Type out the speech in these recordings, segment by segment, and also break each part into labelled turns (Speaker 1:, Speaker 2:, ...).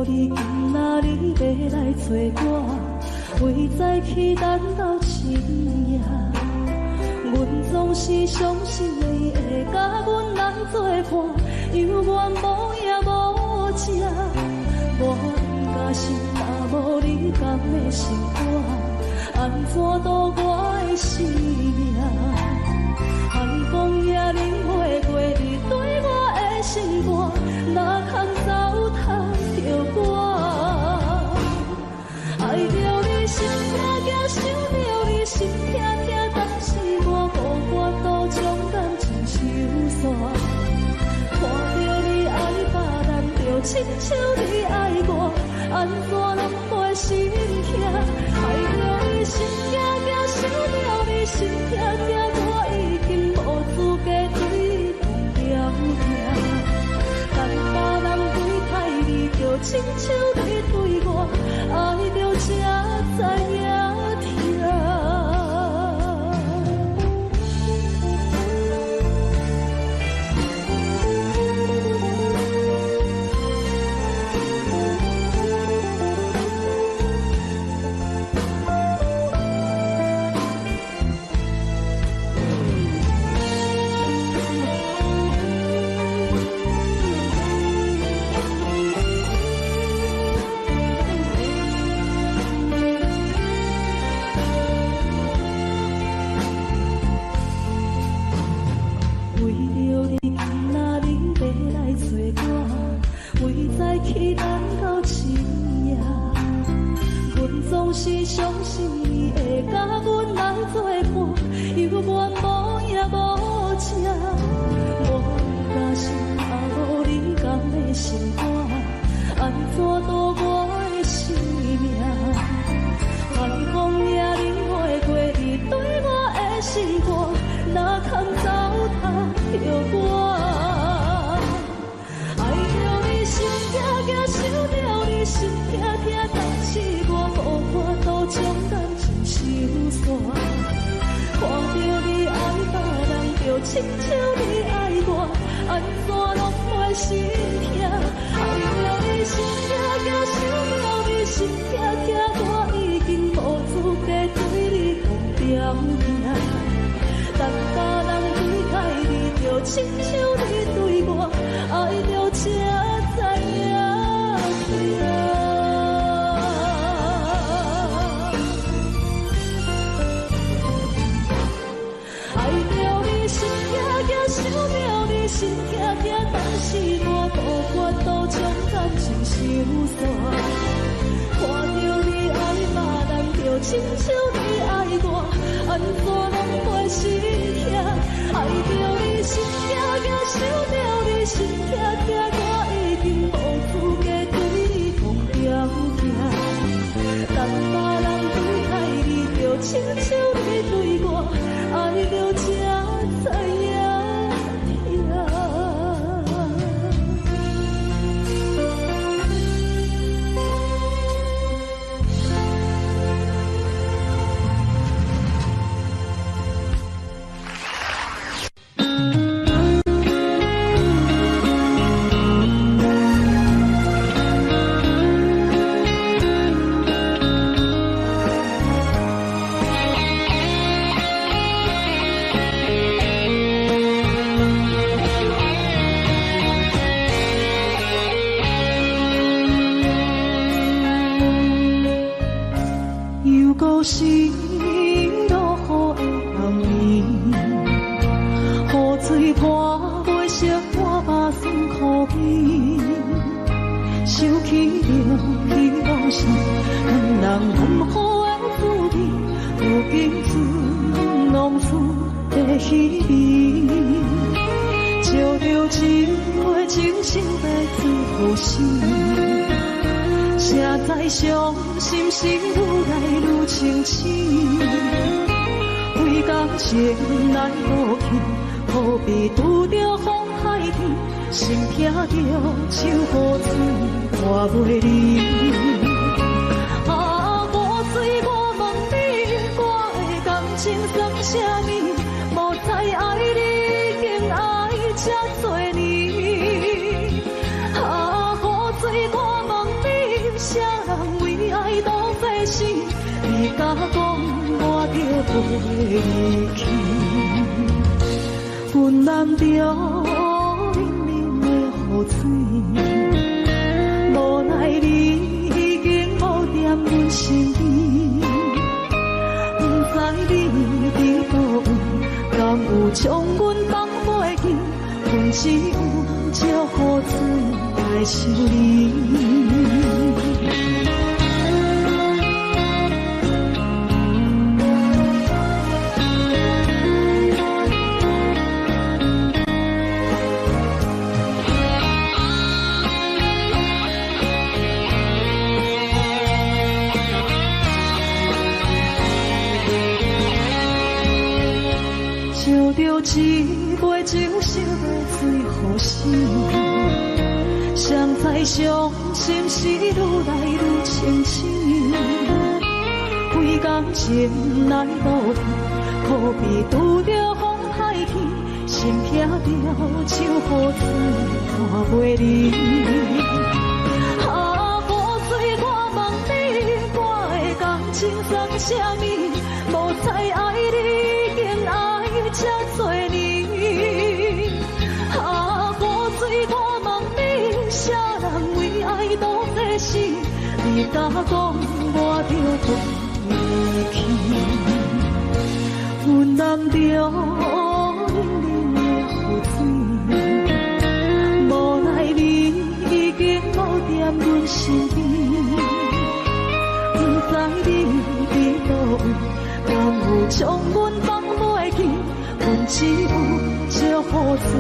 Speaker 1: 着你今仔日要来找我，为在去等到深夜。阮总是相信你会甲阮来作伴，犹原无影无迹。我应该是若无你甘的心肝，安怎度我的生命？海风也冷袂过你对我的心肝，哪通糟蹋着我？爱着你心痛痛，想着你心痛痛，但是我无法度将感情收煞。看着你爱别人，就亲像你爱我，安怎拢会心痛？爱着你心痛痛，想着你心痛痛，我已经无资格对讲了听。但别人对待你，就亲像你对我，爱着才知影痛。去等到深夜，阮总是相信你会甲阮来作伴，犹原无影无迹。我假是若无你甘的心肝，安怎度我的生命？海风也冷袂过你对我的心肝，哪通糟蹋着我？想着你心痛痛，但是我无法度将感情收煞。看着你爱别人，就亲像你爱我，安怎拢会心痛？爱着你心痛痛，想着你心痛痛，我已经无资格对你讲条命。但别人对待你，就亲像你对我，爱着才知影。爱着你心痛痛，想着你心痛痛，但是我无法度将感情收煞。看着你爱别人，就亲像你爱我，安怎拢会心痛？爱着你心痛痛，想着你心痛痛，我已经无资格对你讲条命。但别人对待你，就亲像你对我，爱着才知影痛。心落雨的红暝，雨水破袂湿我目酸苦悲，想起着彼往事，两人温好的滋味，如今只弄出的稀微，照着一回真心在自呼吸。谁知伤心事愈来愈清醒，为感情来无去，何必拄着风海天，心痛着手雨水看袂离。啊，雨水，我问你，我的感情算啥物？无知爱你，竟爱这多年。啊，雨水，我问你。你甲讲我着袂去，阮难着冷冷的雨水，无奈你已经无踮阮身边，不知你伫倒位，敢有将阮放袂记？阮只有借雨水来想你。一杯酒烧的最好心，谁知伤心是愈来愈清醒。为感情来路边，可比拄着风歹去，心痛着手雨水看袂离。啊，雨水，我问你，我的感情算啥物？无再爱你，竟爱这多年。啊，雨水，我问你，啥人为爱都这死？你甲讲我着袂去，阮难着冷冷的雨水，无奈你已经无踮阮身边，不知你伫倒位，敢有将阮放袂记？阮只有借雨水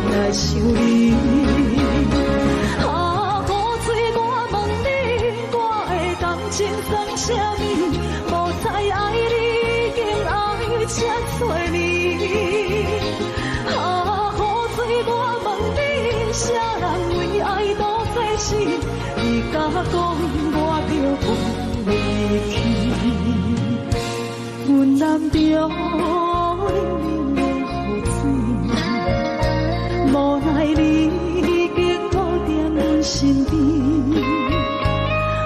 Speaker 1: 来想你。啊，雨水，我问你，我的感情算啥物？无再爱你，竟爱这多年。啊，雨水，我问你，啥人为爱都这死？你甲讲我着袂去，阮难着冷冷的雨水，无奈你已经无踮阮身边，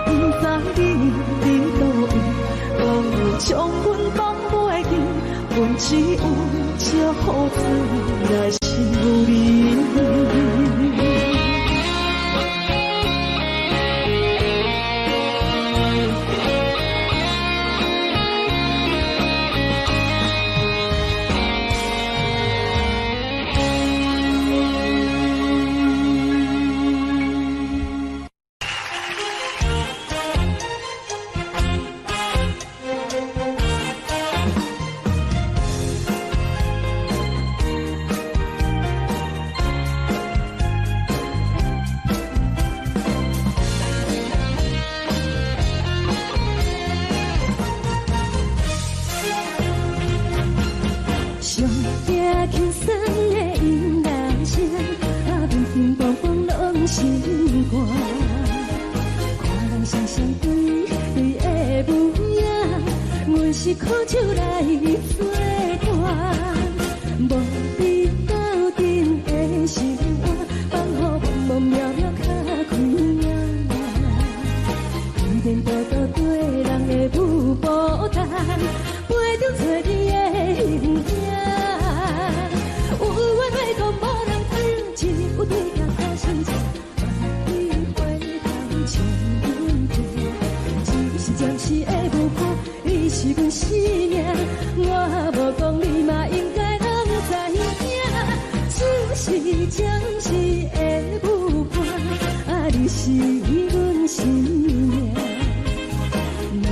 Speaker 1: 不知你伫倒位，敢有将阮放袂记？阮只有借雨水来想你。靠手来作伴，无你斗阵的心肝，放予茫茫渺渺较开眼。颠颠倒倒对人的舞步弹，陪着找你的形影。有缘要讲无人知，只有对镜较相似。万里回头将阮陪，只是暂时的舞步。你是阮生命，我无讲你嘛应该通知影。只是暂时的舞伴，啊，你是阮生命。若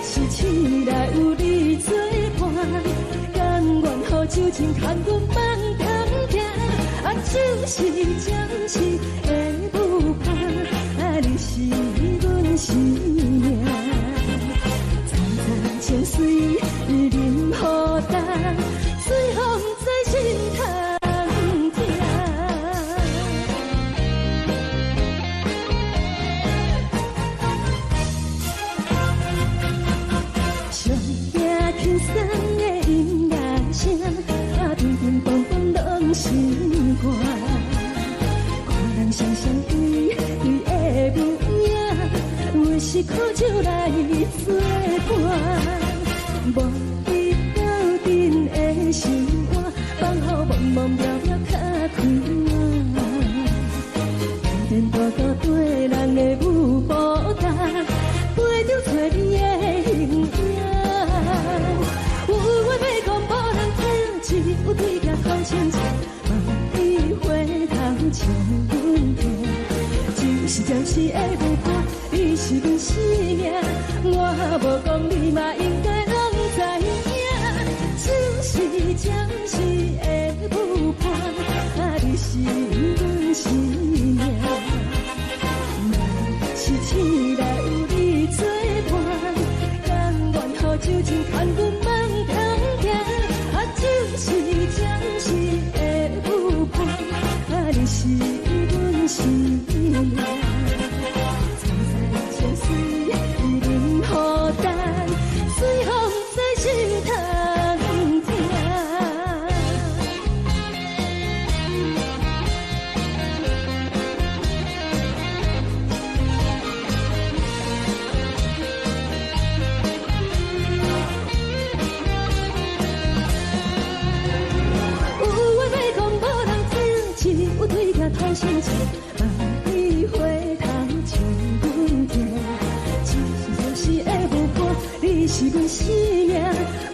Speaker 1: 是醒来有你作伴，甘愿予酒精牵阮放通行。啊，就是暂时的舞伴，啊，你是阮生命。情水任何淡，随风在心头听。上惊轻松的音乐声，啊，叮叮咚咚拢心肝。看人双双对对的模样，是苦酒来作伴。无伊斗阵的心肝，放乎茫茫渺渺较开满。颠颠倒倒对人的舞步单，陪着找你的形影。有话要讲无人听，只有对镜看清楚，望伊回头将阮听。就是暂时的舞伴，你是阮生命，我无讲你嘛应该拢知影。就是暂时的舞伴，你是阮生命。若是醒来有你作伴，甘愿予酒精牵阮慢通行。就是暂时的舞伴，你是阮生命。掏心情，望伊回头将阮听。就是的舞伴，你是阮生命，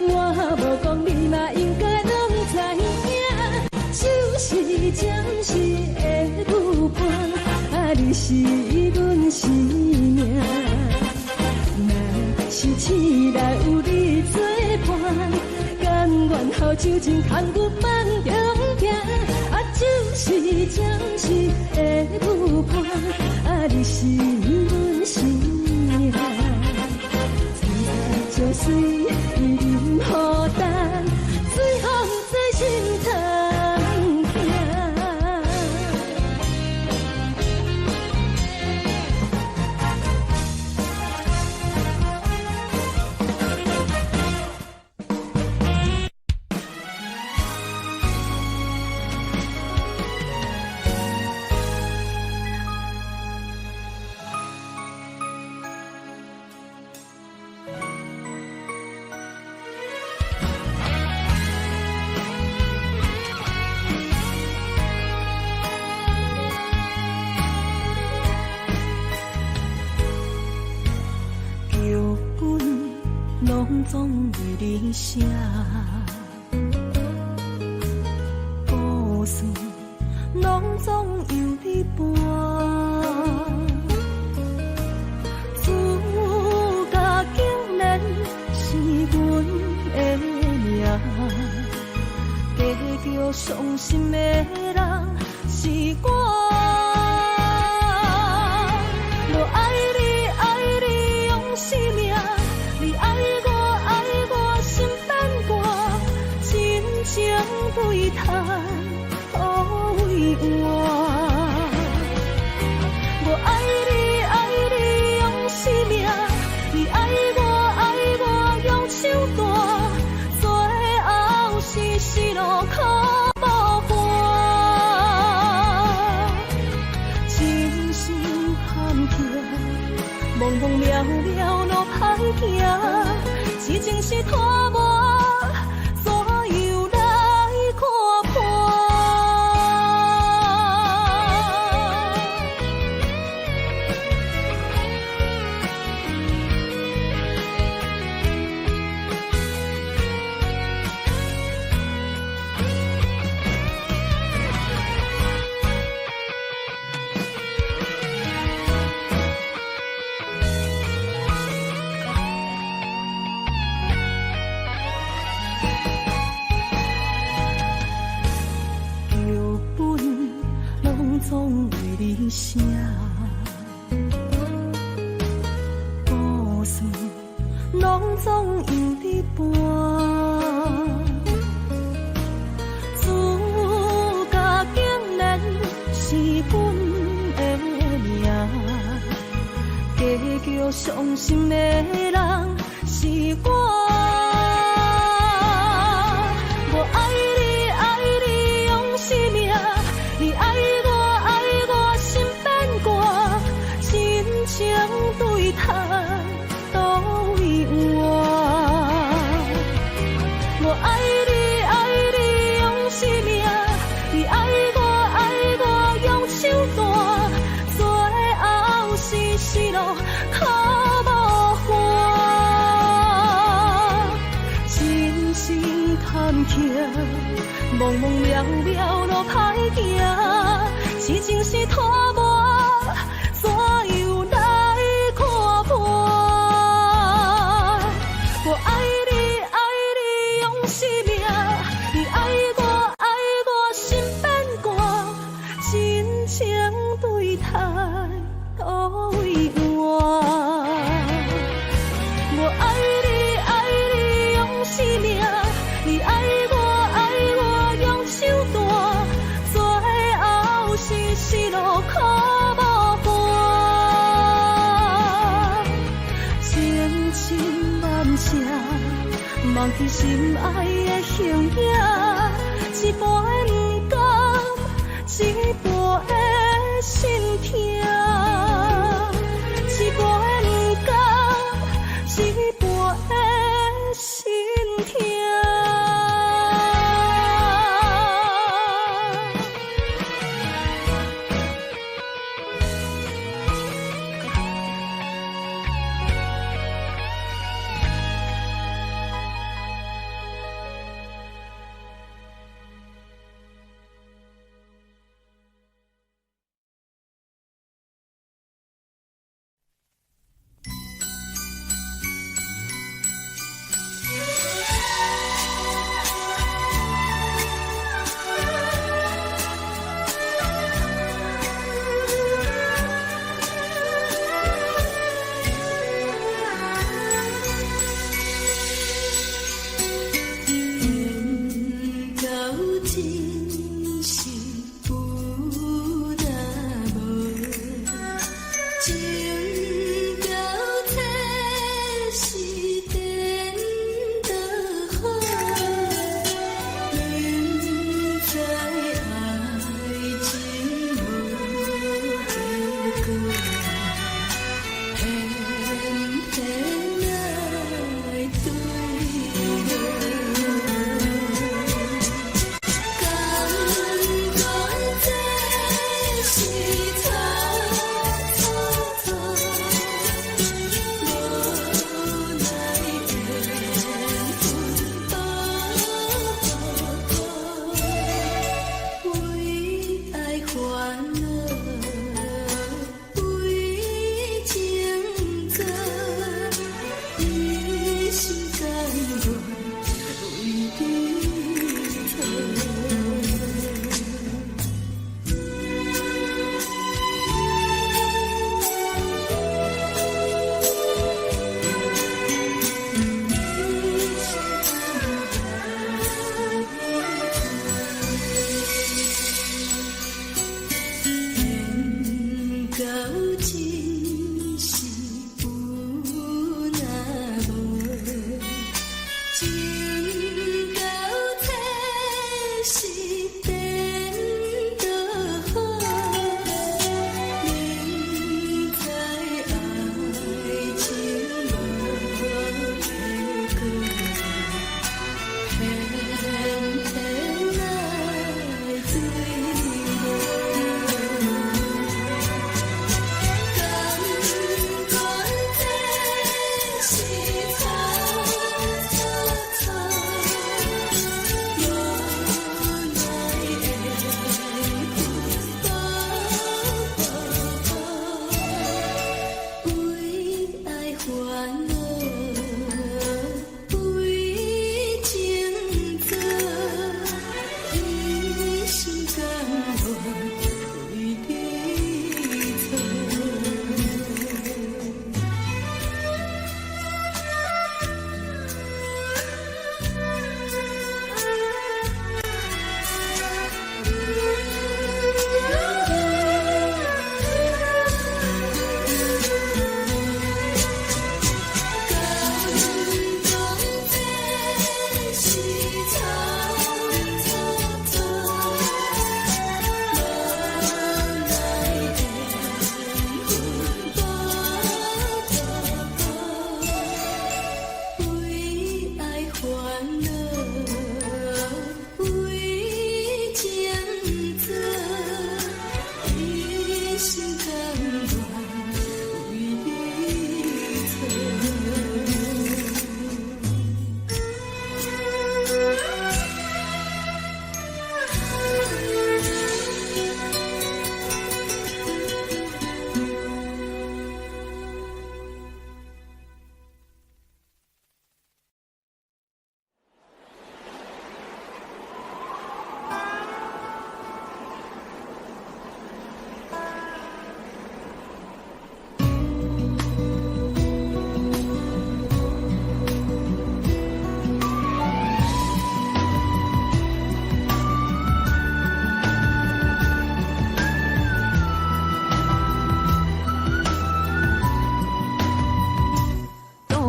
Speaker 1: 我无讲你嘛应该拢知影。就是暂时的舞伴，你是阮生命。若是醒来有你作伴，甘愿予酒精牵阮慢中行。就是暂时的舞伴，你是阮生命。再来就随伊任何等，随风在心头行。总为你写，故事拢总由你伴。自家竟然是阮的命，加叫伤心的人是我。我爱你，爱你用生命，你爱我。情对叹，为我。我爱你，爱你用生命，你爱我用手段，最后是死路可无伴。情深含情，茫茫渺渺路歹行，痴情是拖磨。总为你写，故事拢总由你伴。自家竟然是阮的命，加叫伤心的人是我。我爱你，爱你用生命，你爱我。心变卦，真情对对待，都为我。我爱你，爱你用生命，你爱我用手段，最后是失落靠无花，人生坎坷，茫茫渺渺路歹行，是情是拖磨，怎样来看破？我爱你，爱你用生命，你爱我心变寒，真情对待都为我。我爱你，爱你用生命，你爱我用手段，最后是失落靠无伴，千千万声，忘记心爱的形影，一半的不甘，一半的心痛，一半的不甘，一半的心痛。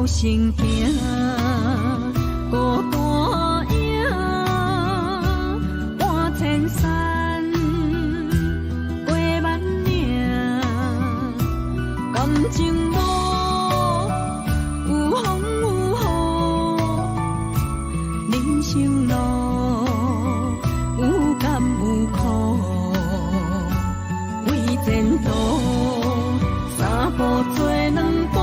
Speaker 1: 行行，孤单影，半千山，过万岭，感情无有风有雨，人生路有甘有苦，为前途三步做两步。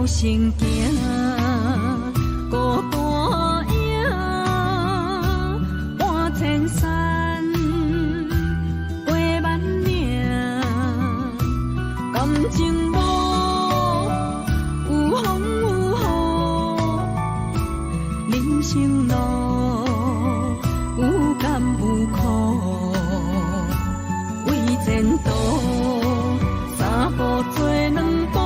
Speaker 1: 行行，孤单影，半千山，过万岭，感情无有风有雨，人生路有甘有苦，为前途三步做两步。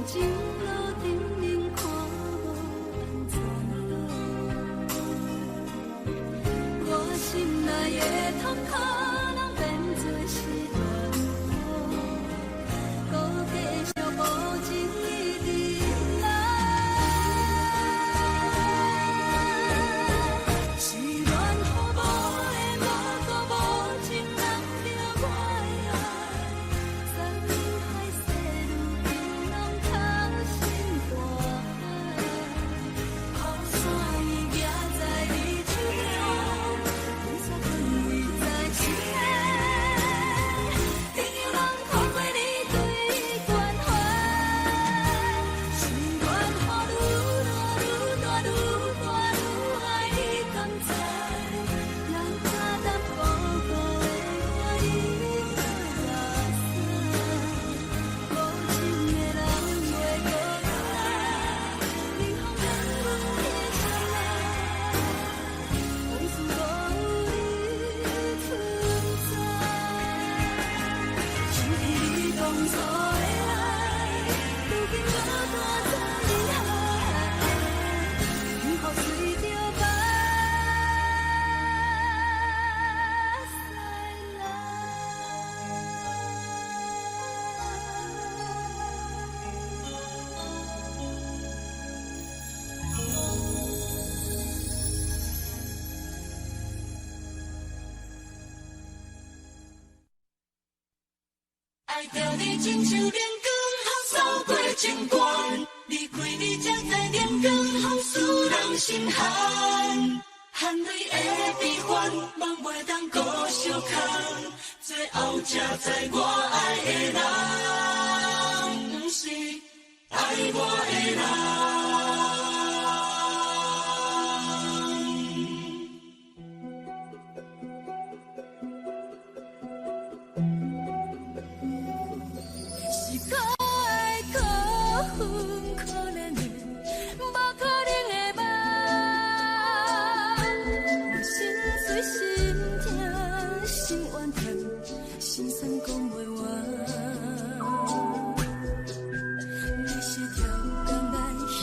Speaker 1: 情路顶面看无安怎好，我心内的痛可能变作是大雨，搁继续无情伊伫来。是缘予无的无故无情人着我的爱，山明海誓愈紧拢透心大海，雨伞伊举在你手中，雨伞困围在心内，朋友人看过你对关怀，心愿予愈大愈大愈大愈爱你同在，人早淡薄薄的我已落落山，无情的人袂搁来，冷风冷阮的心内，往事无有你存在，想起你当初的爱，如今搁大在你海，雨雨随着目屎来。
Speaker 2: 爱着你亲像连光风扫过情关，离开你才知连光风使人心寒。含泪的悲欢，望袂当搁相牵，最后才知我爱的人，不是爱我的人。
Speaker 1: 是可爱可恨可怜的，无可能的梦。我心碎心痛心怨恨，心酸讲袂完。你是条甘来去。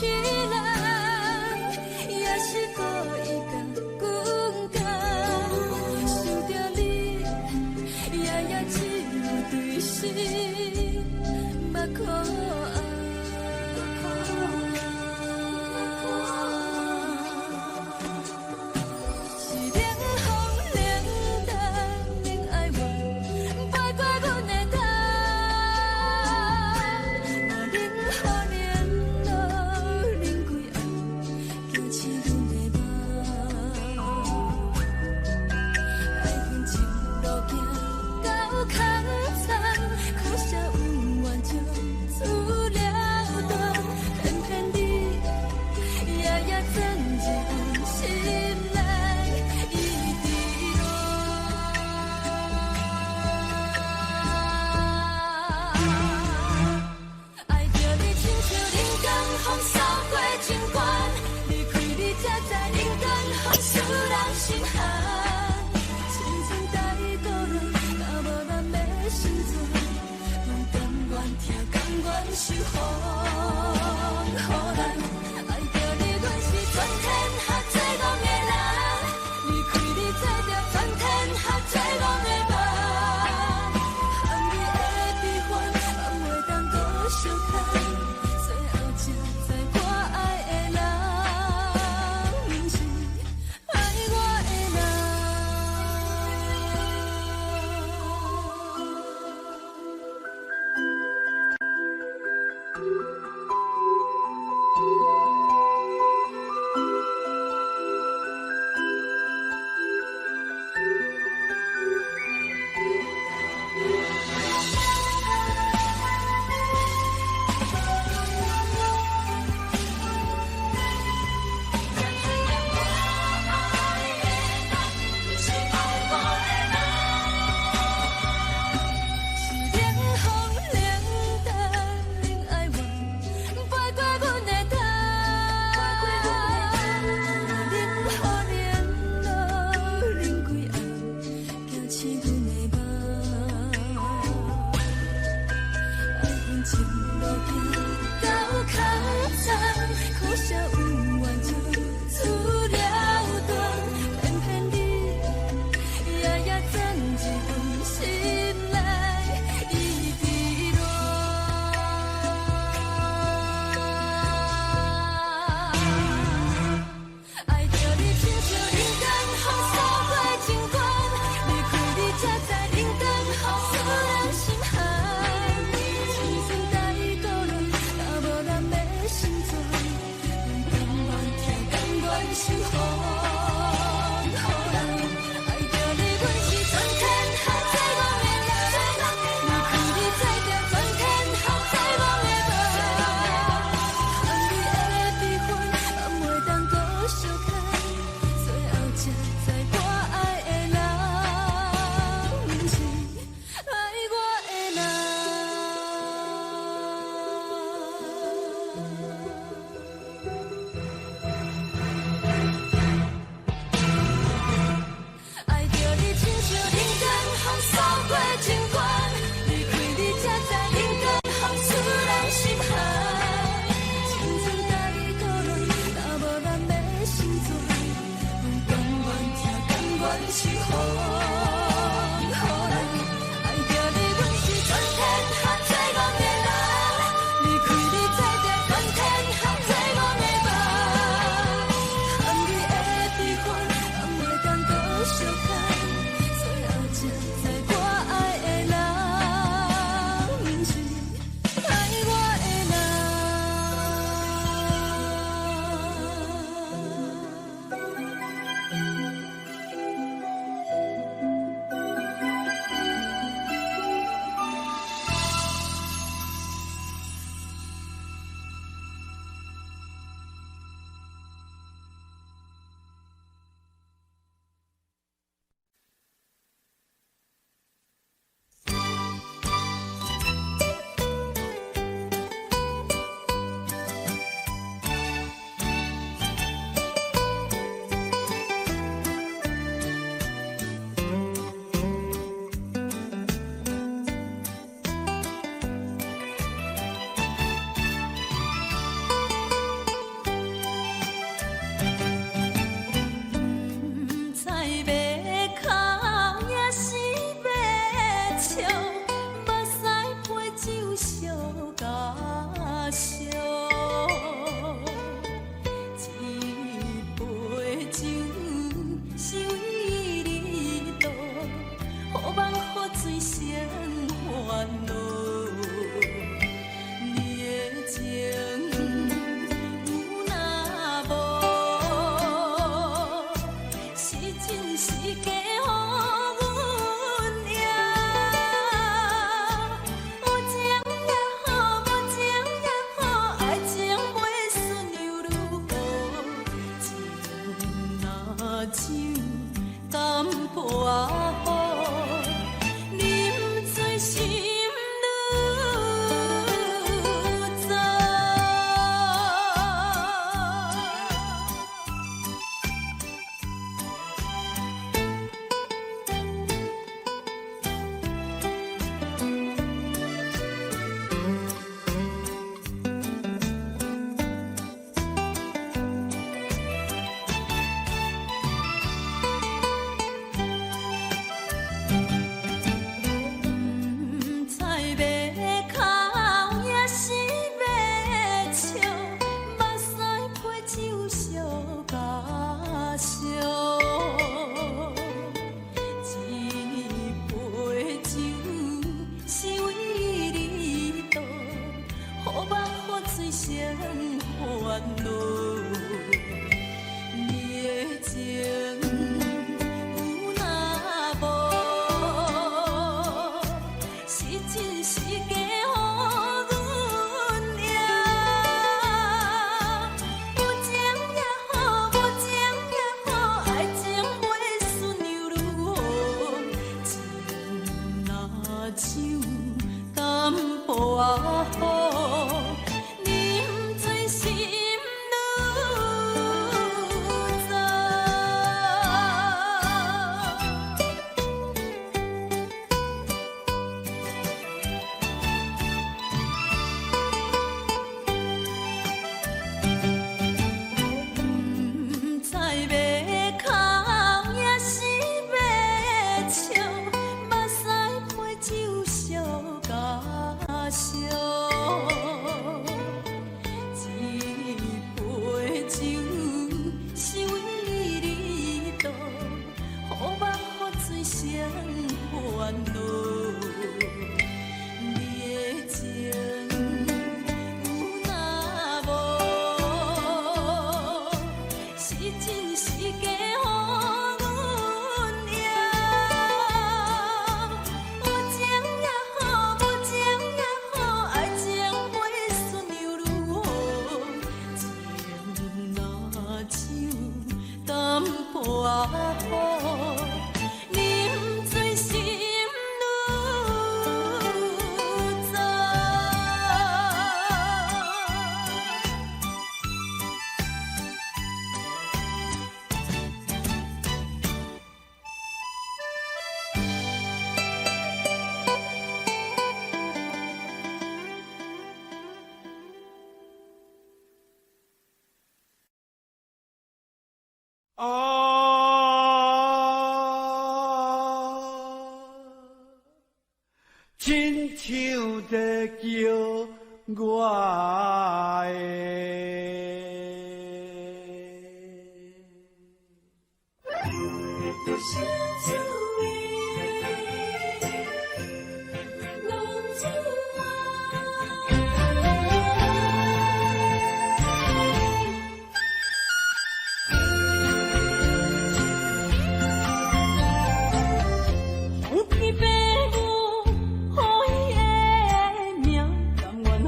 Speaker 2: 生烦恼。你的情有若无，是真是假？
Speaker 3: 亲像在叫我的。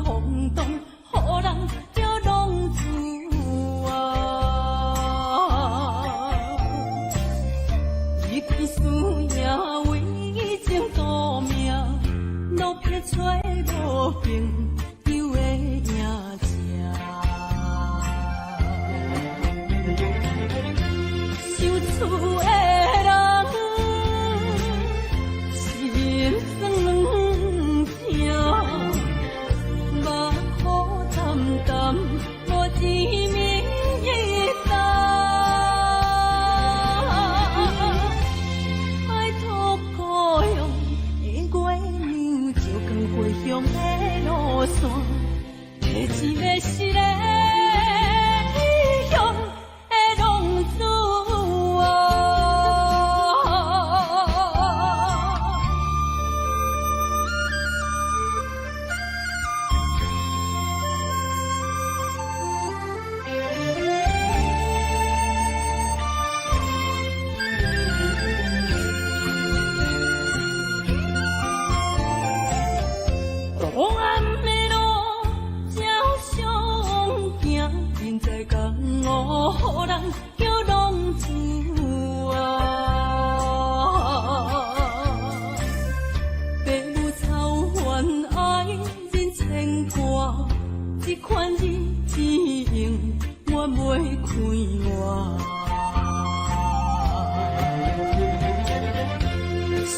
Speaker 2: 风中，予人着浪子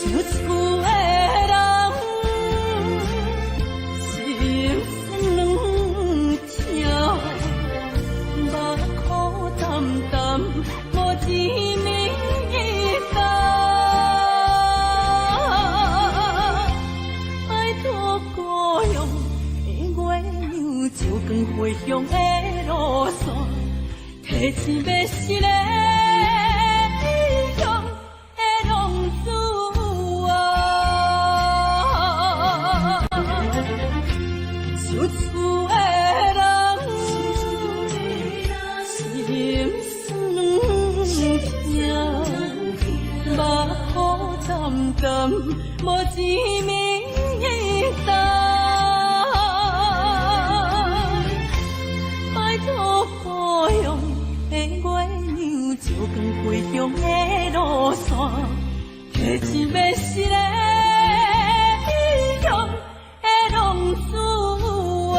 Speaker 1: 厝的人，心酸两条，目苦淡淡，无一面红。拜托故乡的月亮，照光回乡的路线，提醒要是个。无一面红，拜托故乡的月亮，照光回乡的路线，提醒要是个英雄的浪子啊！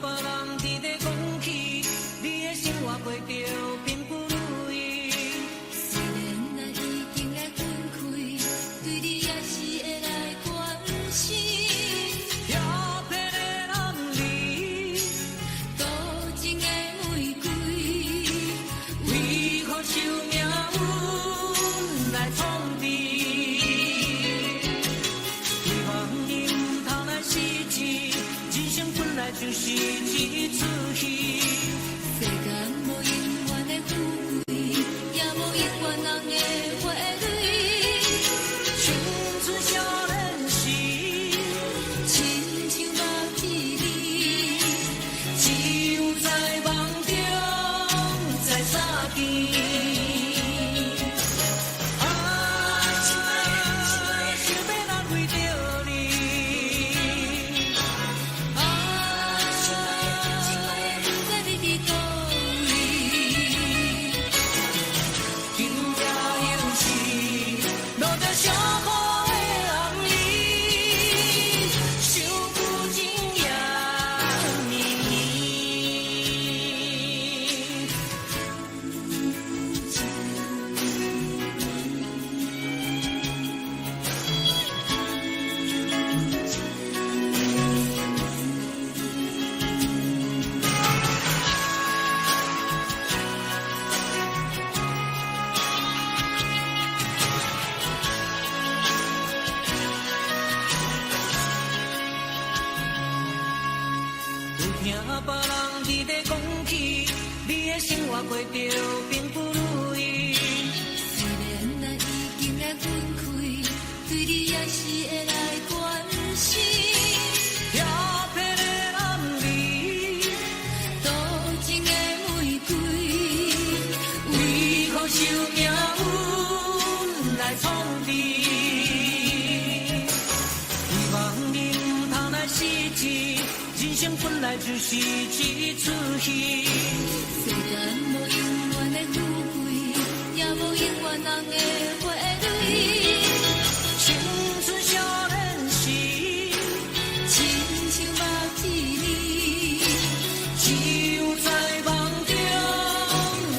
Speaker 2: 别人伫咧讲起，你的生活过着并不如意。
Speaker 1: 虽然咱已经来分开，对你也是会来关心。
Speaker 2: 漂泊的男儿，
Speaker 1: 多情的玫瑰，
Speaker 2: 为何受命运来创治？希望你唔通来失志，人生本来就是一出戏。
Speaker 1: 世间无永远的富贵，也无永远人的花蕊。
Speaker 2: 青春少年时，
Speaker 1: 亲像目翕你，
Speaker 2: 只有在梦中再相见。啊，想要难为着你。啊，
Speaker 1: 不知你伫倒位。
Speaker 2: 今夜又是落着伤苦的暗暝，想不尽夜绵绵。有听别人伫咧讲起，你的生活过着并不如意。
Speaker 1: 虽然咱已经来分开，对你也是会来关心。
Speaker 2: 漂泊的男儿，
Speaker 1: 多情的玫瑰，
Speaker 2: 为何受命运来创治？希望你唔通来失志，人生本来就是一出戏。
Speaker 1: 世间无永远的富贵，也无永远人的花蕊。
Speaker 2: 青春少年时，
Speaker 1: 亲像目翕你，
Speaker 2: 只有在梦中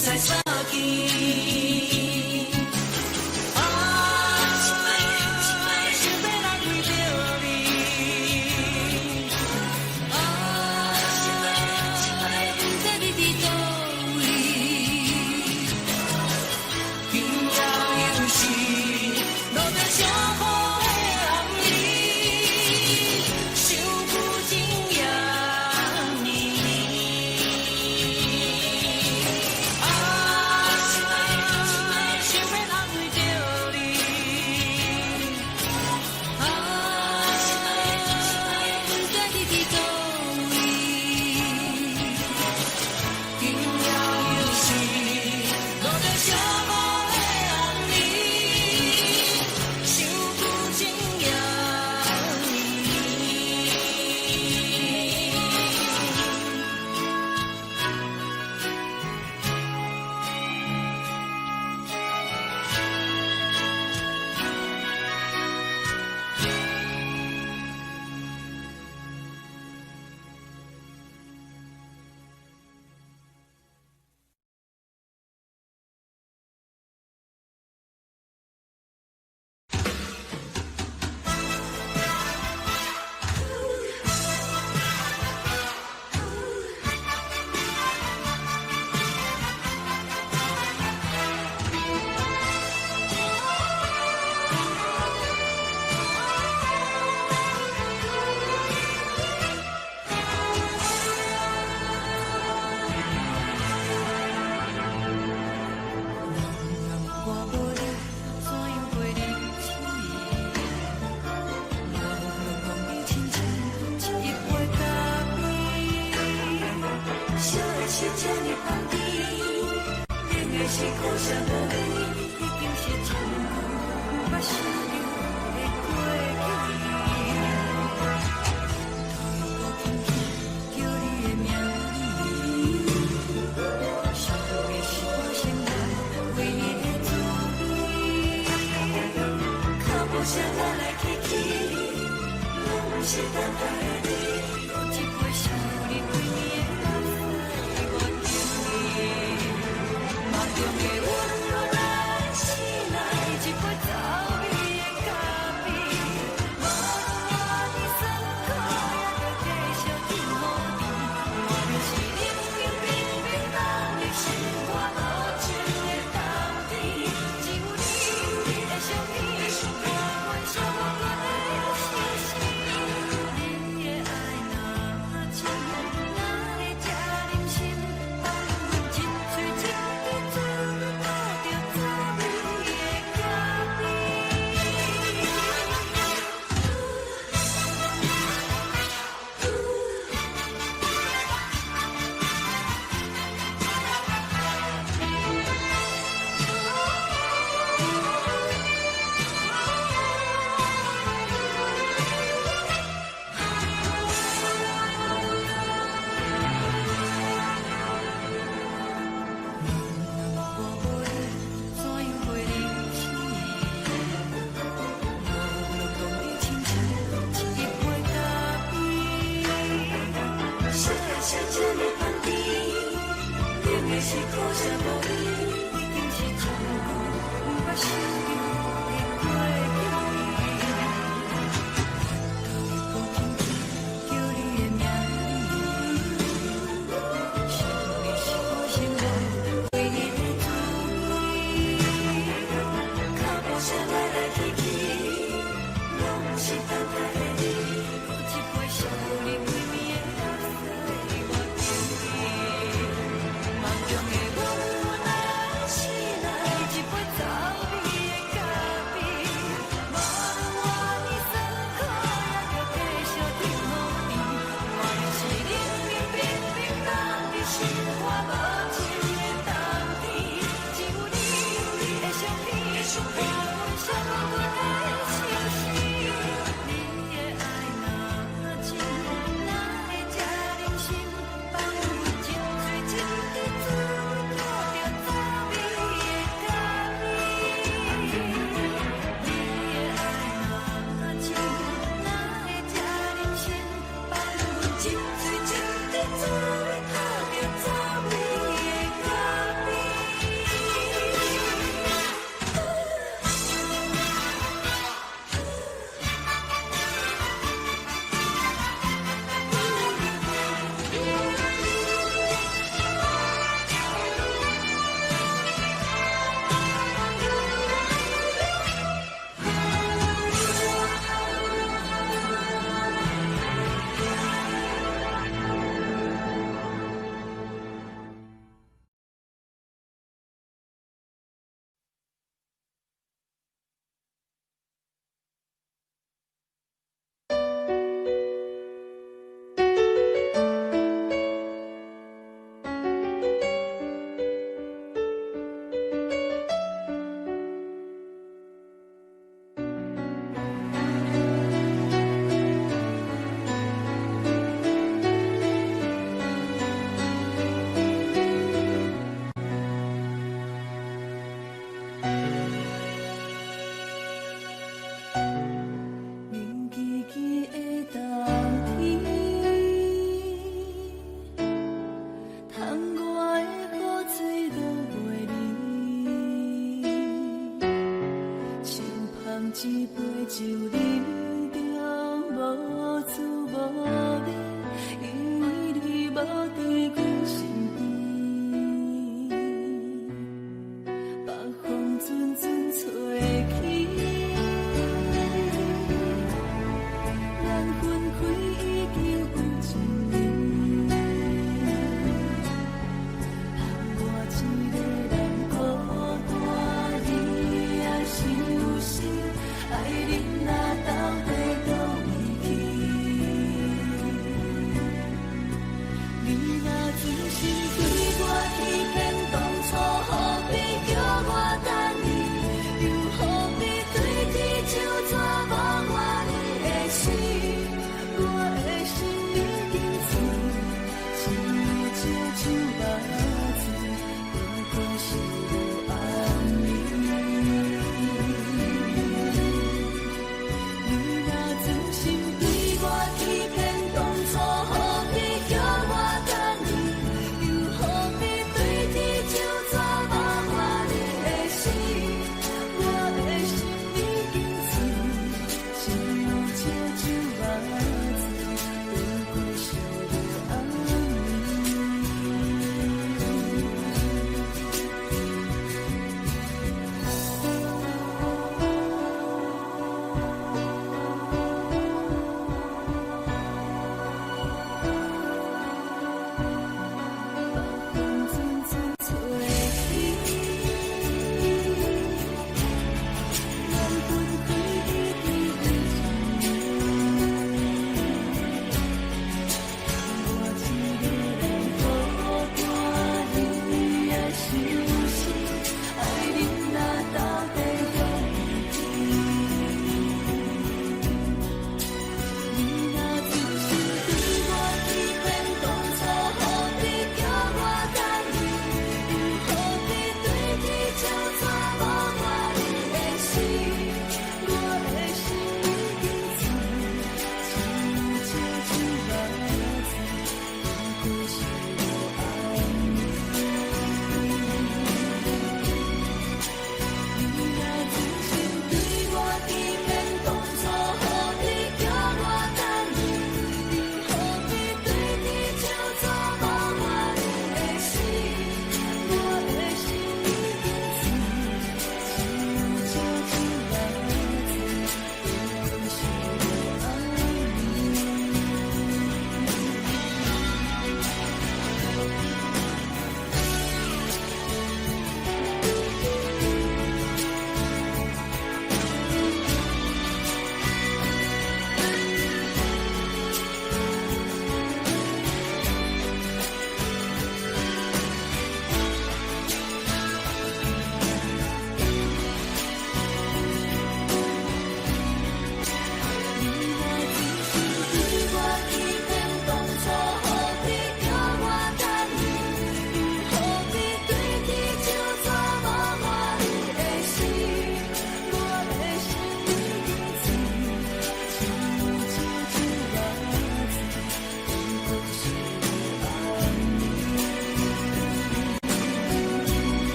Speaker 2: 再相见。啊，想要难为着你。啊，
Speaker 1: 不知你
Speaker 2: 这呢放甜，冷的是苦涩无味，已经是从不捌想着的过去。叫你的名字，想到的是我心内唯一的滋味。脚步声来来去去，拢不是等待的你，一杯想你对面的咖啡，我敬你。梦中的温柔来醒来，一杯走味的咖啡，无论我的酸苦，也着继续甜无甜。我就是冷冰冰冰冷的心，我无情的冬天，只有你的相片，我阮寂寞过的心事。你的爱若深，哪会这忍心？放阮一嘴一滴水，喝着滋味的咖啡。是苦涩无味，已经是从不捌想着的过去。叫你的名字，想到的是我心内唯一的滋味。脚步声来来去去，拢不是等待的你，一杯想你对面的咖啡，我敬你。梦中的温柔来醒来，一杯走味的咖啡，无论我的酸苦，也着继续甜无甜。我就是冷冰冰冰冷的心，我无情的冬天，只有你的相片，我阮寂寞过的心事。你的爱若深，哪会这忍心放阮一嘴一滴水，喝着滋味的咖啡。你的爱若深，哪会这忍心放阮一嘴一滴水，喝着滋味的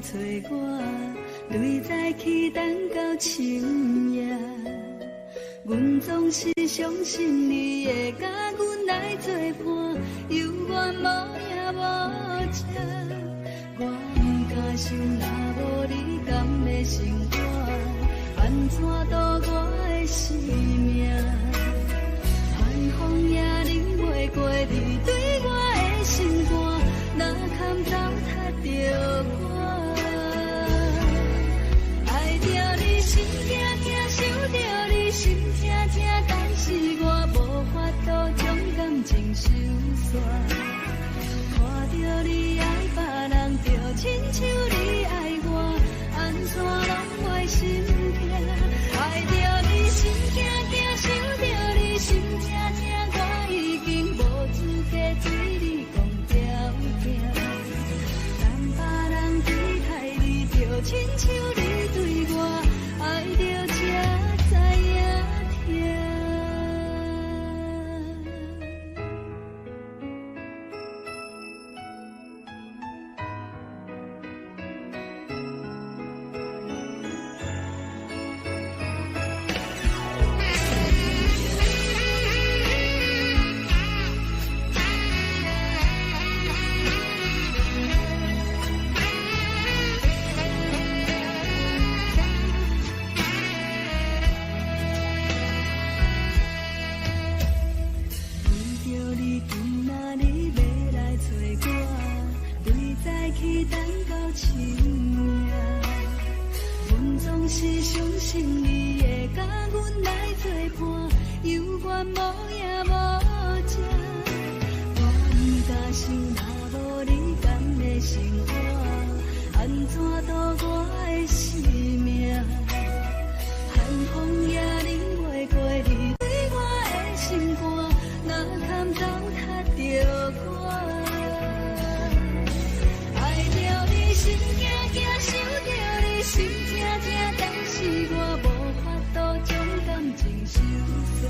Speaker 1: 找我，对早起等到深夜。阮总是相信你会甲阮来作伴，犹原无影无迹。我不敢想，若无你甘的生活，安怎度我的生命？寒风也忍袂过你对我的心肝，哪堪糟蹋着我？爱着你心痛痛，想着你心痛痛，但是我无法度将感情收煞。看着你爱别人，就亲像你爱我，安怎拢会心痛？爱着你心痛痛，想着你心痛痛，我已经无资格对你讲条件。但别人对待你，就亲像你对我，爱着才知影痛。是相信你会甲阮来作伴，犹原无影无迹。我不敢想，若无你甘的生活，安怎度我的生命？寒风也忍袂过你对我的心肝，哪堪糟蹋着我？爱着你心惊惊，想着你心痛痛，但是我无法度将感情收煞。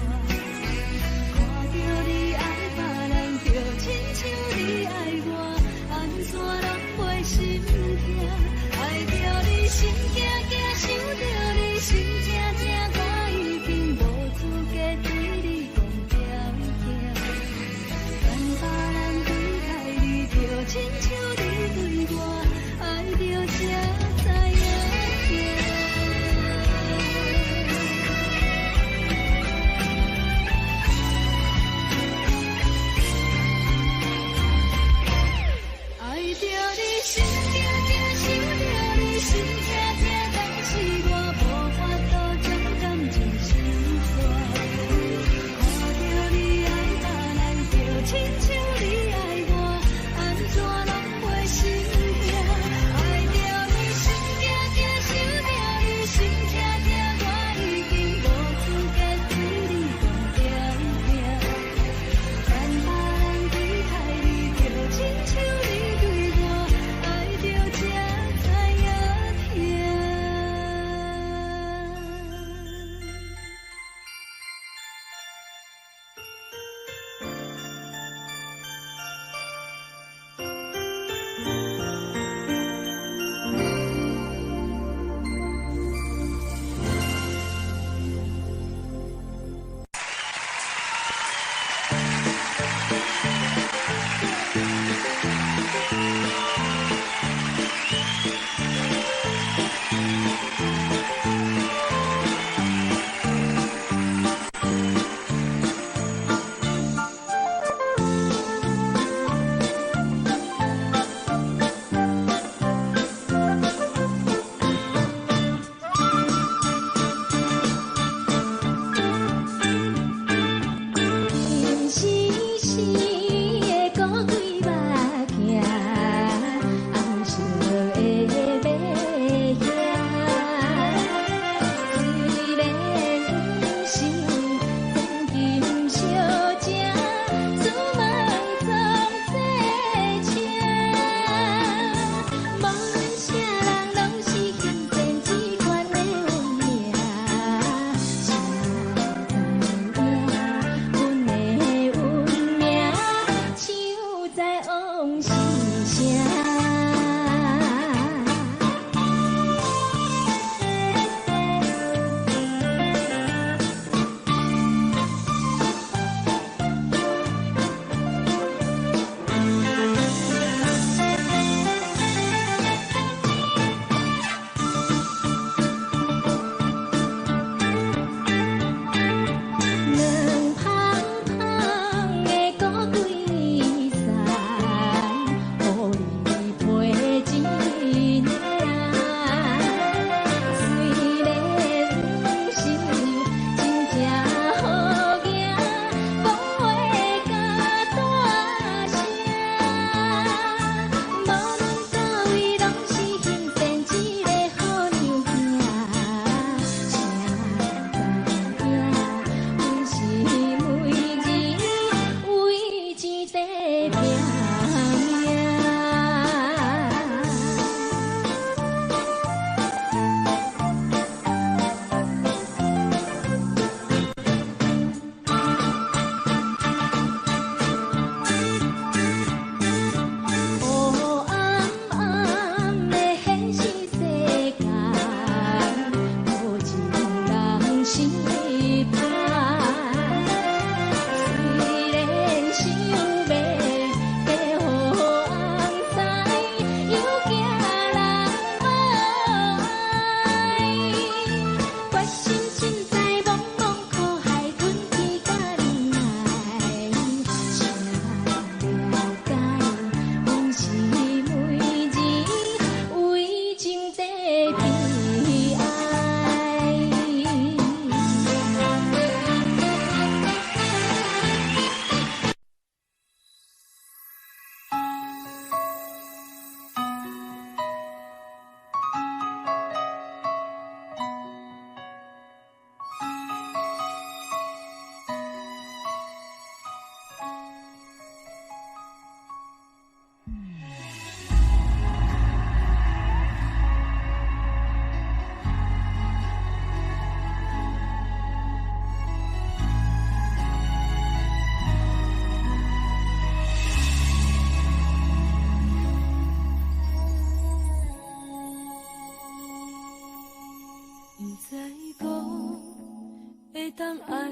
Speaker 1: 当爱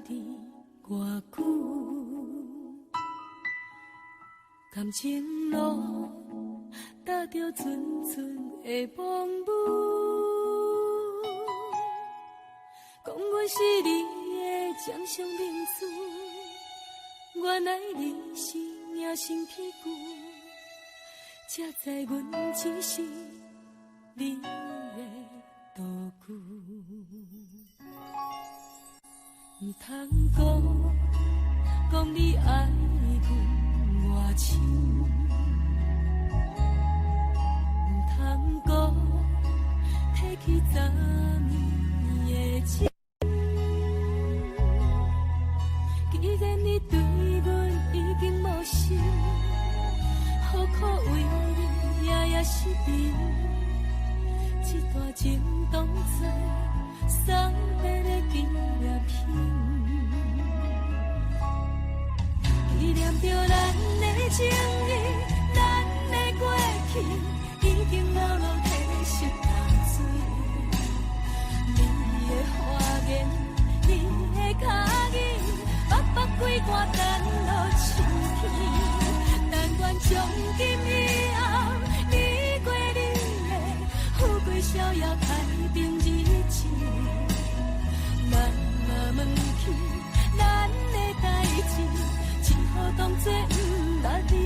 Speaker 1: 你偌久？感情路踏着纯纯的梦雾，讲阮是你的掌上明珠，原来你是命生屁股，才知阮只是你的道具。唔通讲你爱阮偌深，唔通讲提起昨暝的情。既然你对阮已经无心，何苦为你夜夜失眠？这段情当作送别的纪念品。纪念着咱的情谊，咱的过去，已经流落褪色淡水。你的花言，你的脚语，默默几段等落秋天。但愿从今以后，你过你的富贵逍遥太平日子。咱若问起咱的代志，只好当作不捌你。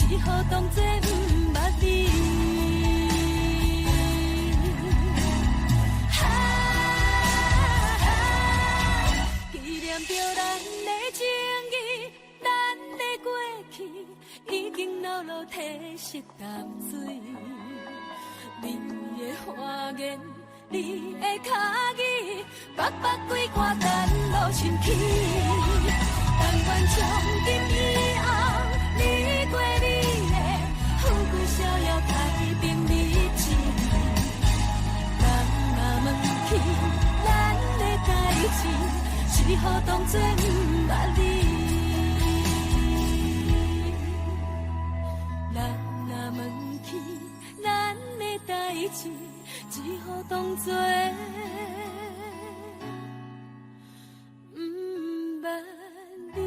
Speaker 1: 只好当作不捌你。纪念着咱的情谊，咱的过去已经流落褪色淡水。你的花言，你的脚语，默默几段等落深起。但愿从今以后，你过你的富贵逍遥太平日子。人若问起咱的代志，只好当作不捌你。人若问起咱的代志，只好当作不捌你。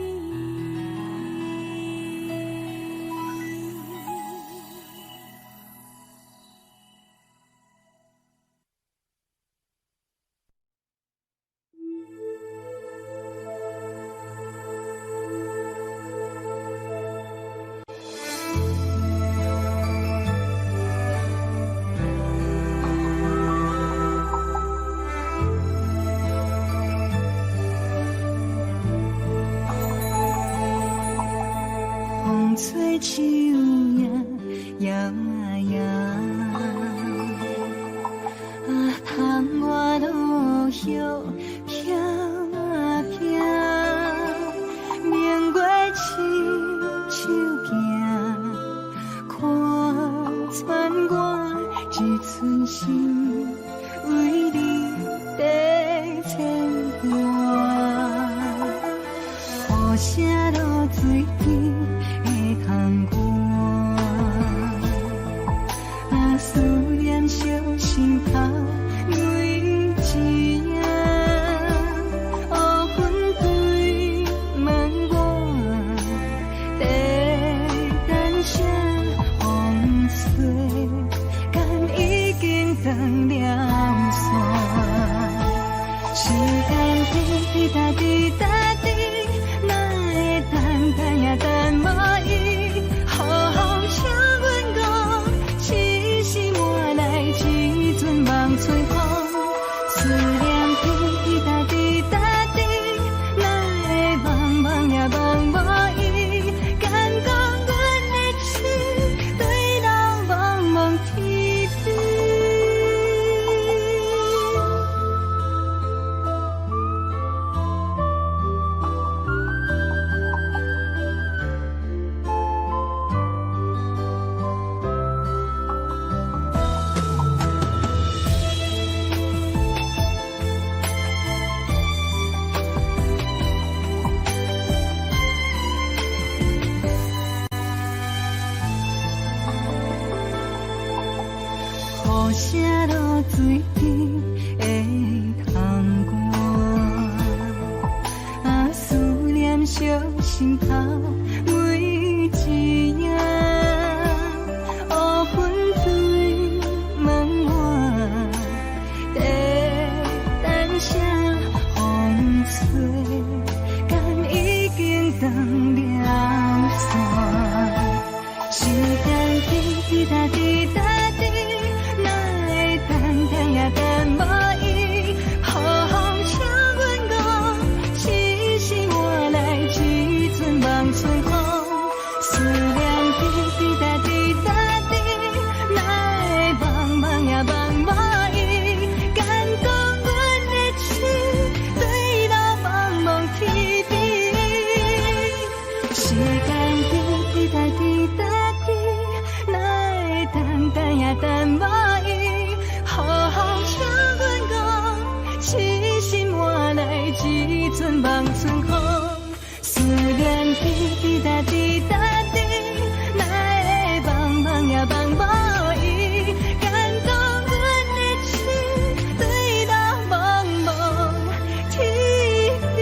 Speaker 4: 吹树影摇啊摇，窗外落叶飘啊飘，明月亲手行，全我一寸心，为你在牵挂。雨声落水边的窗外，啊，思念烧心头每一夜。乌云对问我，在等啥风吹，敢已经断了线。时间滴答滴答滴，哪会等也等无伊？好好请阮讲，痴心换来一阵梦吹风。思念滴答滴答滴，哪会茫茫也茫无伊？敢讲阮的痴，对人茫茫天边。雨声落水边的窗外，啊，思念烧心头每一夜。乌云对问我，在等啥风吹，敢已经断了线。时间滴答滴答滴，哪会等也等无伊？好好请阮讲，痴心换来一阵梦吹风。思念滴答滴答滴，哪会茫茫也茫无伊？敢讲阮的痴，对人茫茫天边。时间滴答滴答滴，哪会等也等无伊？好好请阮讲，痴心换来一阵梦春风。思念滴答滴答滴，哪会茫茫也茫无伊？敢讲阮的痴，对人茫茫天边。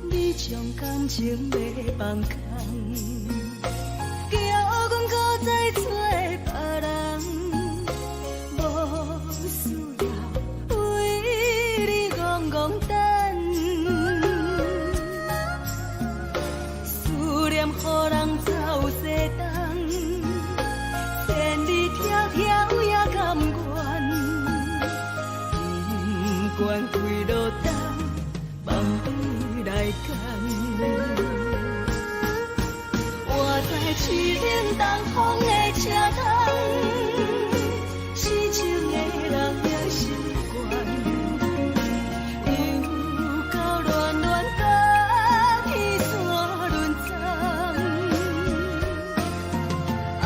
Speaker 4: 你将感情要放空，叫阮搁再找别人，无需要为你戆戆等。思念予人走西东，千里迢迢也甘愿，不管几路灯，梦对来干。我在痴冷东风的车窗，痴情的人也习惯，又到乱乱甲天山轮藏。啊，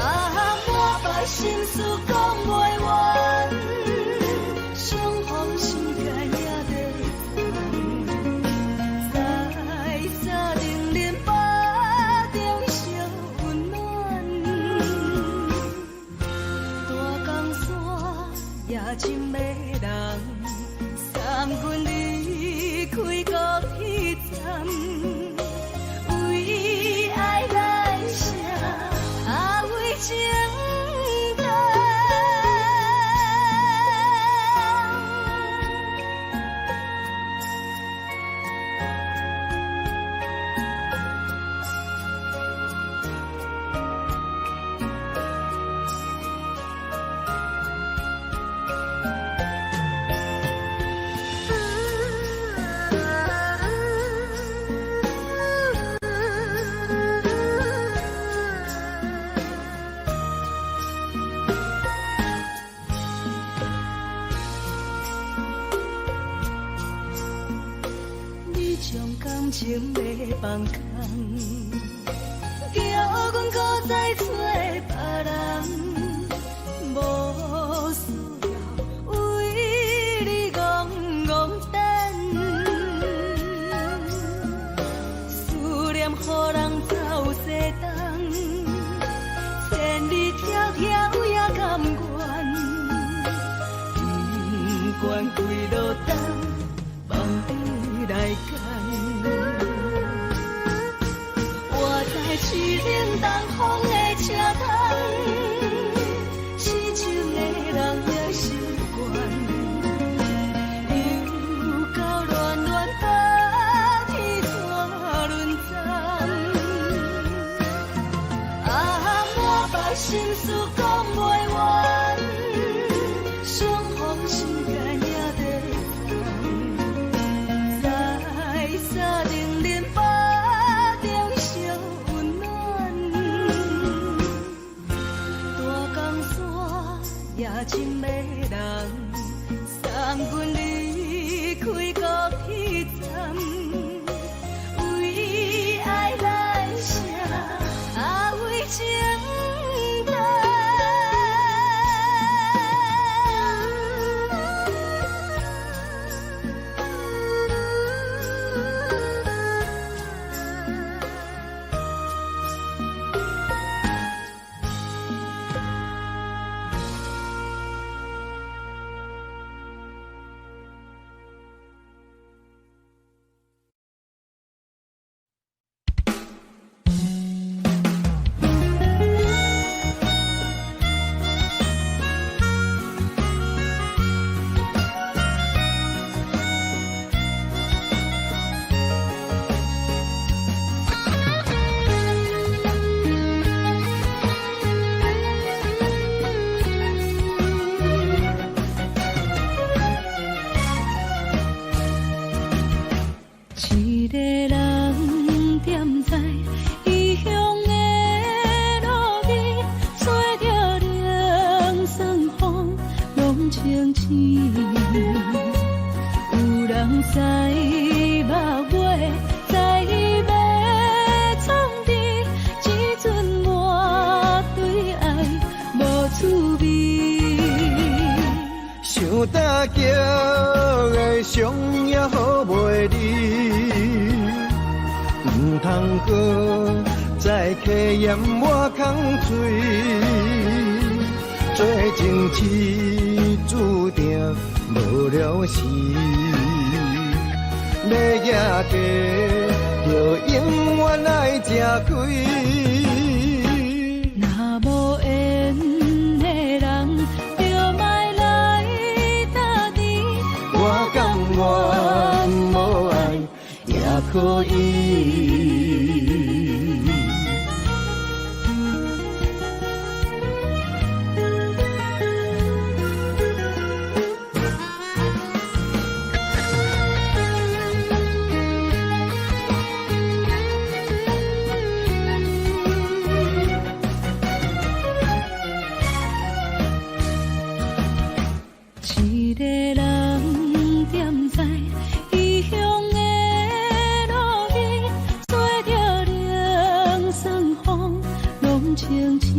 Speaker 4: 我把心事讲袂完，相逢心间也在在沙冷冷巴中烧温暖。大江山也真迷人，三军离开高铁站，为爱来城，啊。情重。你将感情要放空，叫阮搁再找别人，无需要为你戆戆等。思念予人走西东，千里迢迢也甘愿，不管几落冬。放你来干，我在痴冷东风的车窗，痴情的人的心肝，又到乱乱把天线轮转，啊，满腹心事讲袂完，相逢心间也在。沙冷冷巴中烧温暖，大江山也真迷人，送阮离开高铁站，为爱来写啊为情重。一个人踮在异乡的路边，吹着凉爽风，拢清醒。有人知目尾，知要创治，只准我对爱无趣味。
Speaker 3: 想大叫的伤也好袂离，唔通搁再客嫌我空嘴，做情痴注定无了时，要野地就永远爱吃亏。
Speaker 1: 若无缘的人，就莫来打你。
Speaker 3: 我甘愿无爱也可以。
Speaker 1: 一个人踮在异乡的路边，吹着凉爽风，拢清醒。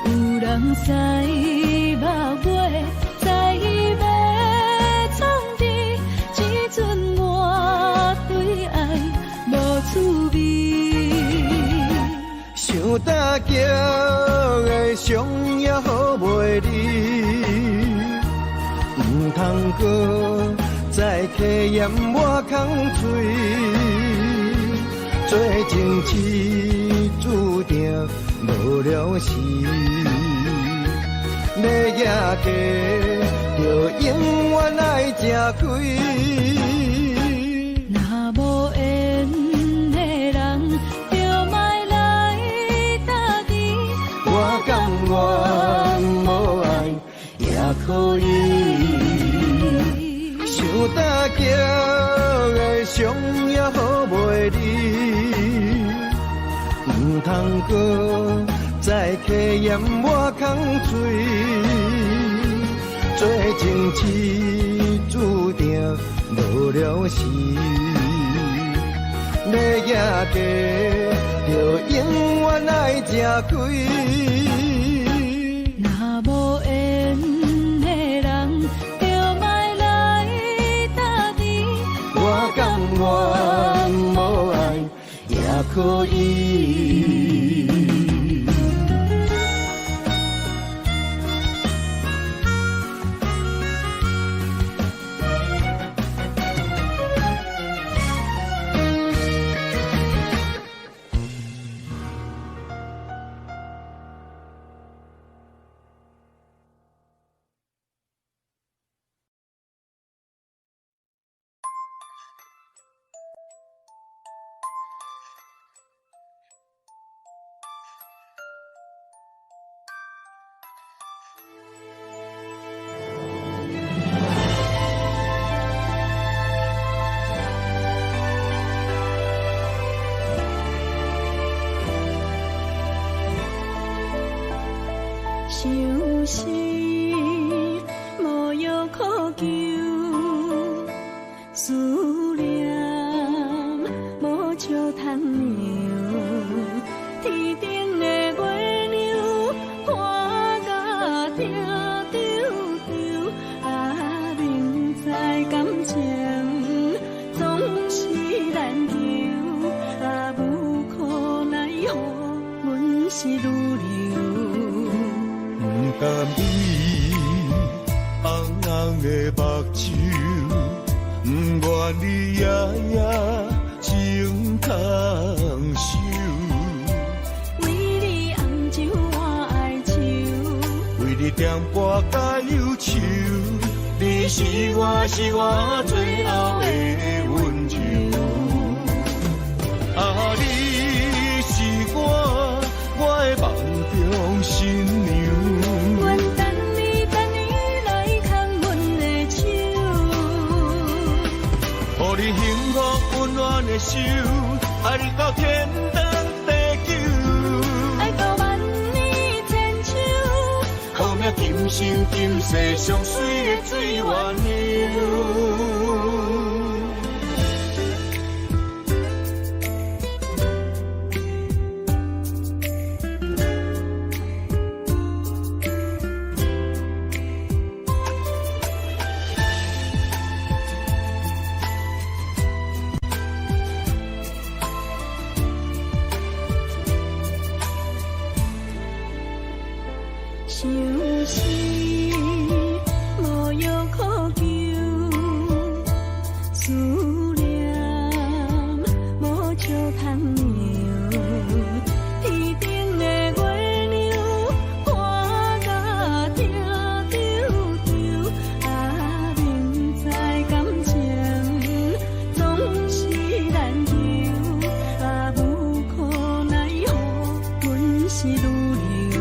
Speaker 1: 有人知目尾，知要创治，只准我对爱无趣味。
Speaker 3: 想大叫的伤也好袂离，唔通搁再客嫌我空嘴，做情痴注定无了时，要举家就永远爱吃亏。
Speaker 1: 若无缘的人，就莫来搭敌。
Speaker 3: 我甘愿无爱也可以，想搭桥的伤也好袂离，唔通搁再客嫌我空嘴，做情痴注定无了时，要举家就永远爱吃亏。
Speaker 1: 若无缘的人，就莫来搭敌。
Speaker 3: 我甘愿无爱也可以。
Speaker 1: 想是无药可救，思念无笑通留。天顶的月亮看甲定丢丢，啊，明知感情总是难求，啊，无可奈何，阮是愈留。
Speaker 3: 不甘伊红红的目睭，不愿你夜夜情空守。
Speaker 1: 为你红酒换哀愁，
Speaker 3: 为你点歌加忧愁，你是我最后的温柔。啊，你是我的梦中新娘。
Speaker 1: 阮等你来牵阮的手，
Speaker 3: 予你幸福温暖的手，爱你到天长地久，
Speaker 1: 爱到万年千秋，
Speaker 3: 好命今生今世上水的水源流。
Speaker 1: 想是无药可救，思念无笑通留。天顶的月亮看甲定丢丢，啊，明知感情总是难求，啊，无可奈何，阮是愈留。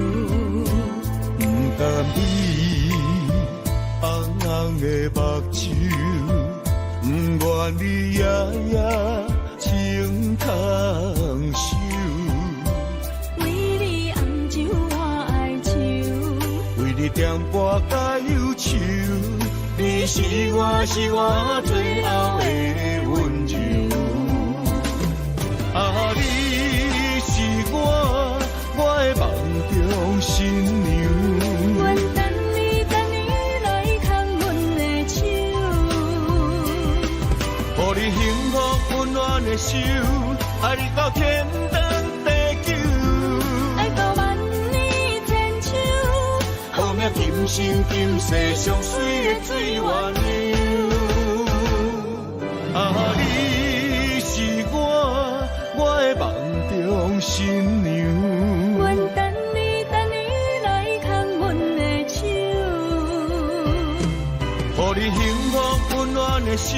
Speaker 3: 不甘你红红的目睭，不愿你夜夜情空守。
Speaker 1: 为你红酒换哀愁，
Speaker 3: 为你点歌加忧愁，你是我最后的温柔。啊，你是我的梦中新娘。
Speaker 1: 阮等你来牵阮的手，
Speaker 3: 予你幸福温暖的手，爱你到天长地久，
Speaker 1: 爱到万年千秋，
Speaker 3: 好命今生今世上水的水源流。啊，你是我的梦中新娘。
Speaker 1: 阮等你
Speaker 3: 手，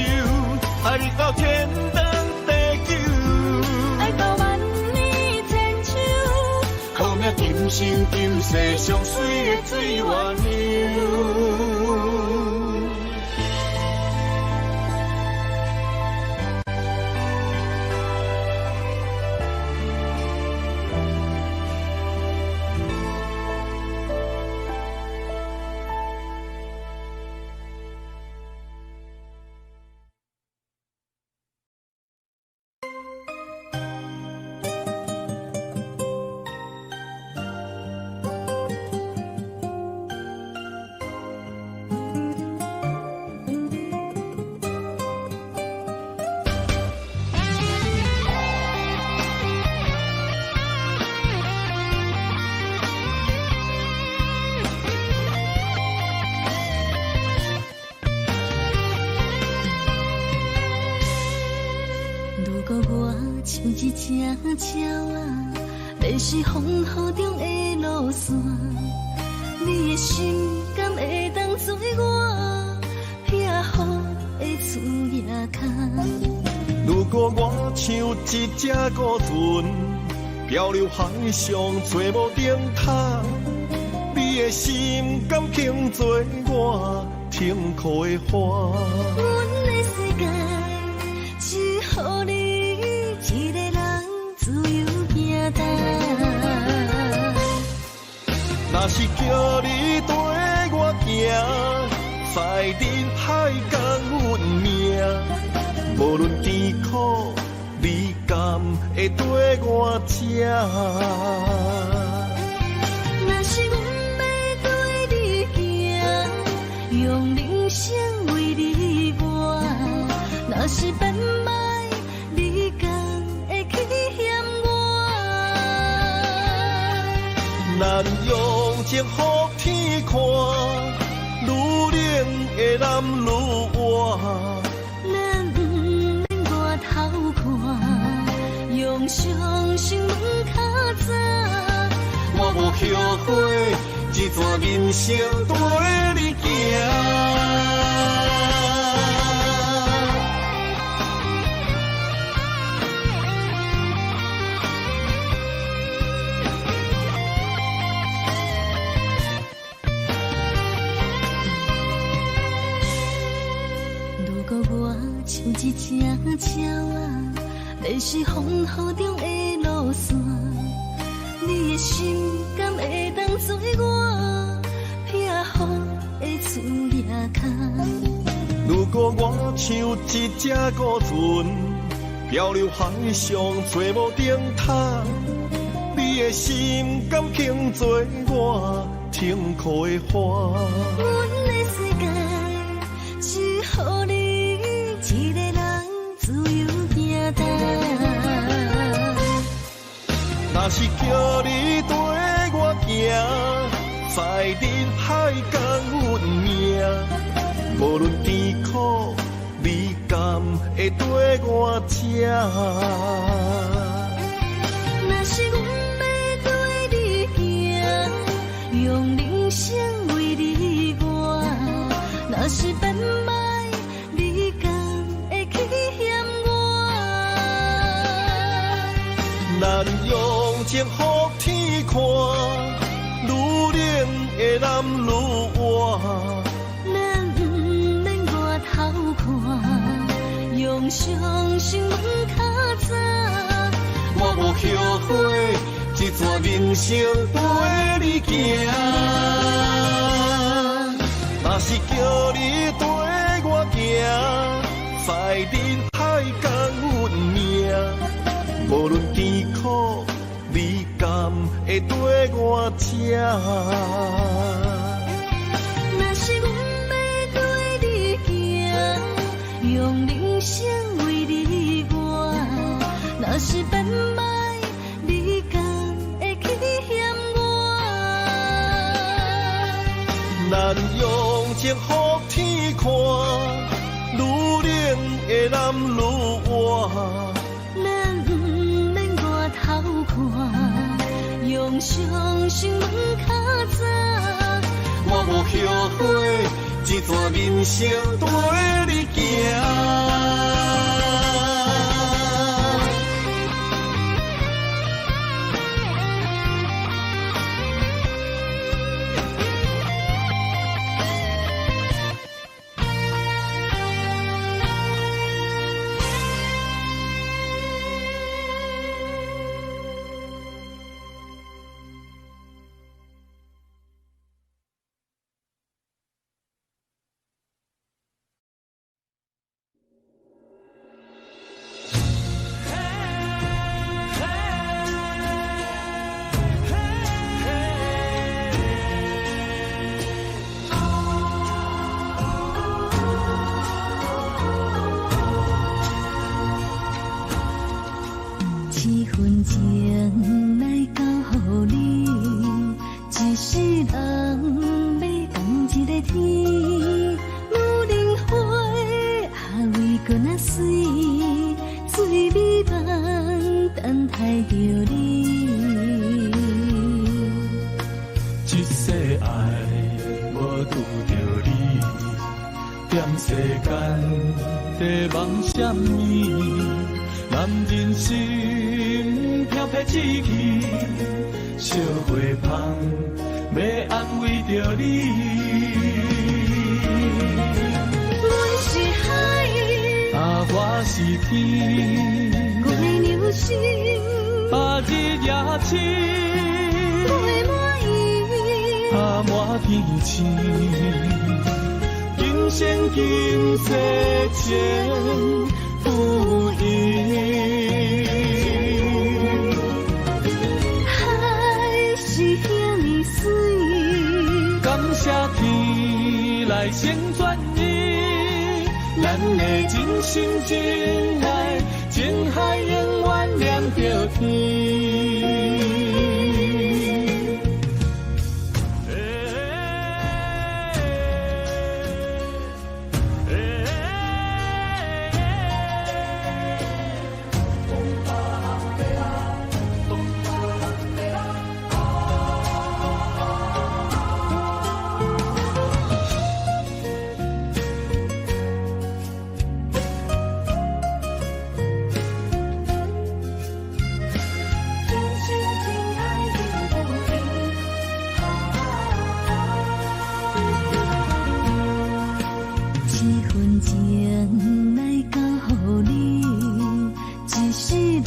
Speaker 3: 爱你到天长地久，
Speaker 1: 爱到万年千秋，
Speaker 3: 好命今生今世上水的水月流。
Speaker 1: 像一只鸟啊，迷失风雨中的路线。你的心敢会当做我避雨的厝夜空？
Speaker 3: 如果我像一只孤船，漂流海上找无顶塔，你的心敢肯做我停靠的花？
Speaker 1: 阮的世界只予你一个人自由行动。
Speaker 3: 若是叫你跟我行，在人海共阮命，无论甜苦，你甘会跟我吃？
Speaker 1: 若是阮要对你行，用人生为你活，若是变歹，你敢会去嫌我？
Speaker 3: 咱用情予天看，愈冷的男愈活。
Speaker 1: 咱不免外头看，用双心门较早。
Speaker 3: 我无后悔，一段人生跟你行。
Speaker 1: 如果我像一只鸟啊，迷失风雨中的路线，你的心敢会当做我避雨的厝夜空？
Speaker 3: 如果我像一只孤船，漂流海上找无顶塔，你的心敢肯做我停靠的花？
Speaker 1: 阮的世界只予你一个人自由行动。
Speaker 3: 若是叫你跟我行，在人海共阮命，无论甜苦，你甘会跟我吃？
Speaker 1: 若是阮要对你行，用人生为你活，若是变歹，你敢会去嫌我？
Speaker 3: 咱用情予天看，愈冷的男愈活。
Speaker 1: 咱不免外头看，用双心门较早。
Speaker 3: 我无后悔，一段人生跟你行。若是叫你跟我行，在人海共阮命，无论甜苦，你甘会跟我吃？
Speaker 1: 若是阮要对你行，用人生为你活，若是变歹，你敢会去嫌我？
Speaker 3: 咱用情予天看，愈冷的男愈活。
Speaker 1: 咱不免外头看，用双心门较早。
Speaker 3: 我无后悔，一段人生陪你行。
Speaker 1: 七分情来交予你，一世人要共一个天。女人花啊，为搁那水，水美梦等待着你。
Speaker 5: 一世爱无拄着你，踮世间在梦什么？男人心飘飘志气，小花香要安慰着你。
Speaker 1: 阮是海，
Speaker 5: 啊，我是天，
Speaker 1: 月流星，
Speaker 5: 啊，日夜深，
Speaker 1: 月满意，
Speaker 5: 啊，满天星。今生今世前不移，
Speaker 1: 海是遐尼水，
Speaker 5: 感谢天来成全你，咱的真心真爱，情海永远连着天。
Speaker 1: 情来交予你，一世人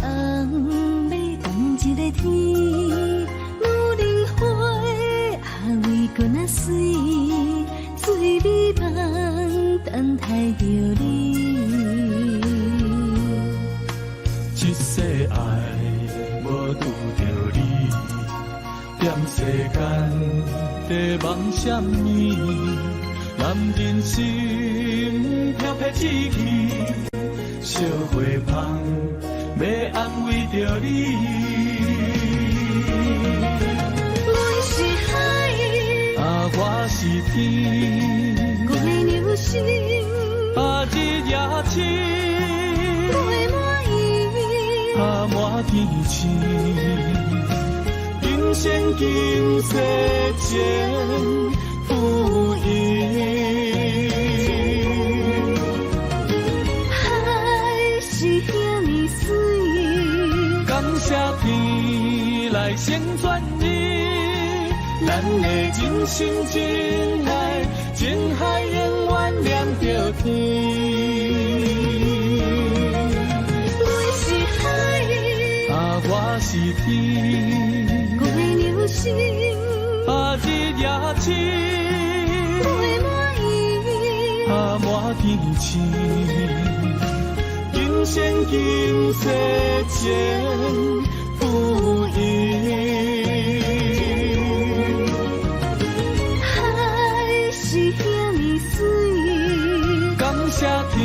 Speaker 1: 要共一个天。女人花啊，为搁那水，水美梦等待着你。
Speaker 5: 一世爱无拄着你，踮世间在梦什么？男人心飘飘志气，小花香要安慰着你。
Speaker 1: 阮是海，
Speaker 5: 啊，我是天，
Speaker 1: 月流星，
Speaker 5: 啊，日夜深，
Speaker 1: 月满意，
Speaker 5: 啊，满天星。今生今世前不移。感谢天来成全你，咱的真心真爱，情海永远连着天。
Speaker 1: 阮是海，
Speaker 5: 啊，我是天，
Speaker 1: 月流星，
Speaker 5: 啊，日夜深，
Speaker 1: 月满意，
Speaker 5: 啊，满天星。今生今世前不移，
Speaker 1: 海是遐尼水，
Speaker 5: 感谢天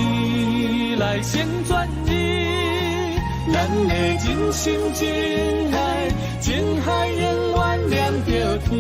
Speaker 5: 来成全你，咱的真心真爱，情海永远连着天。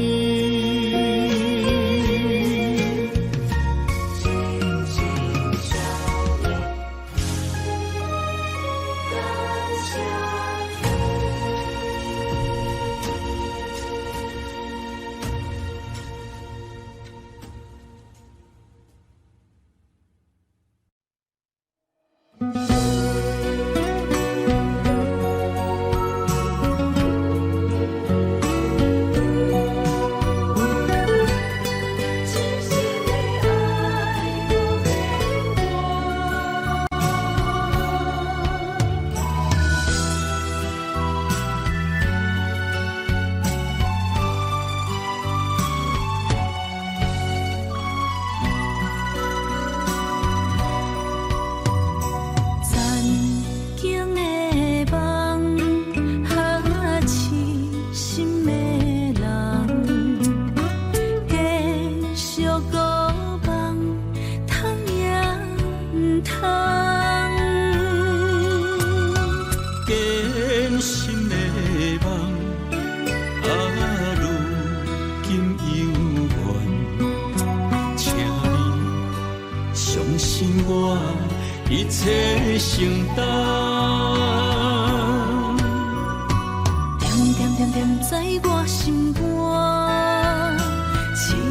Speaker 5: 切承担。
Speaker 1: 点点点点在我心肝，痴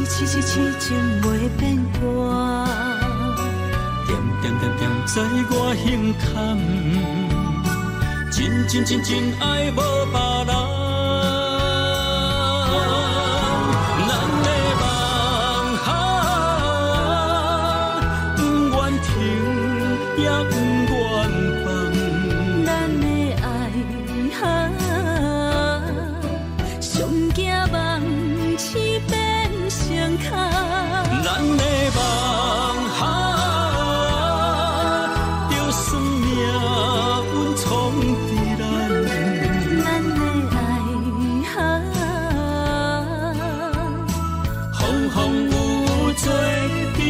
Speaker 1: 情袂变卦。
Speaker 5: 点点点点在我心坎，真爱无别人。咱的梦就算命运闯伫咱的爱风风雨做阵行。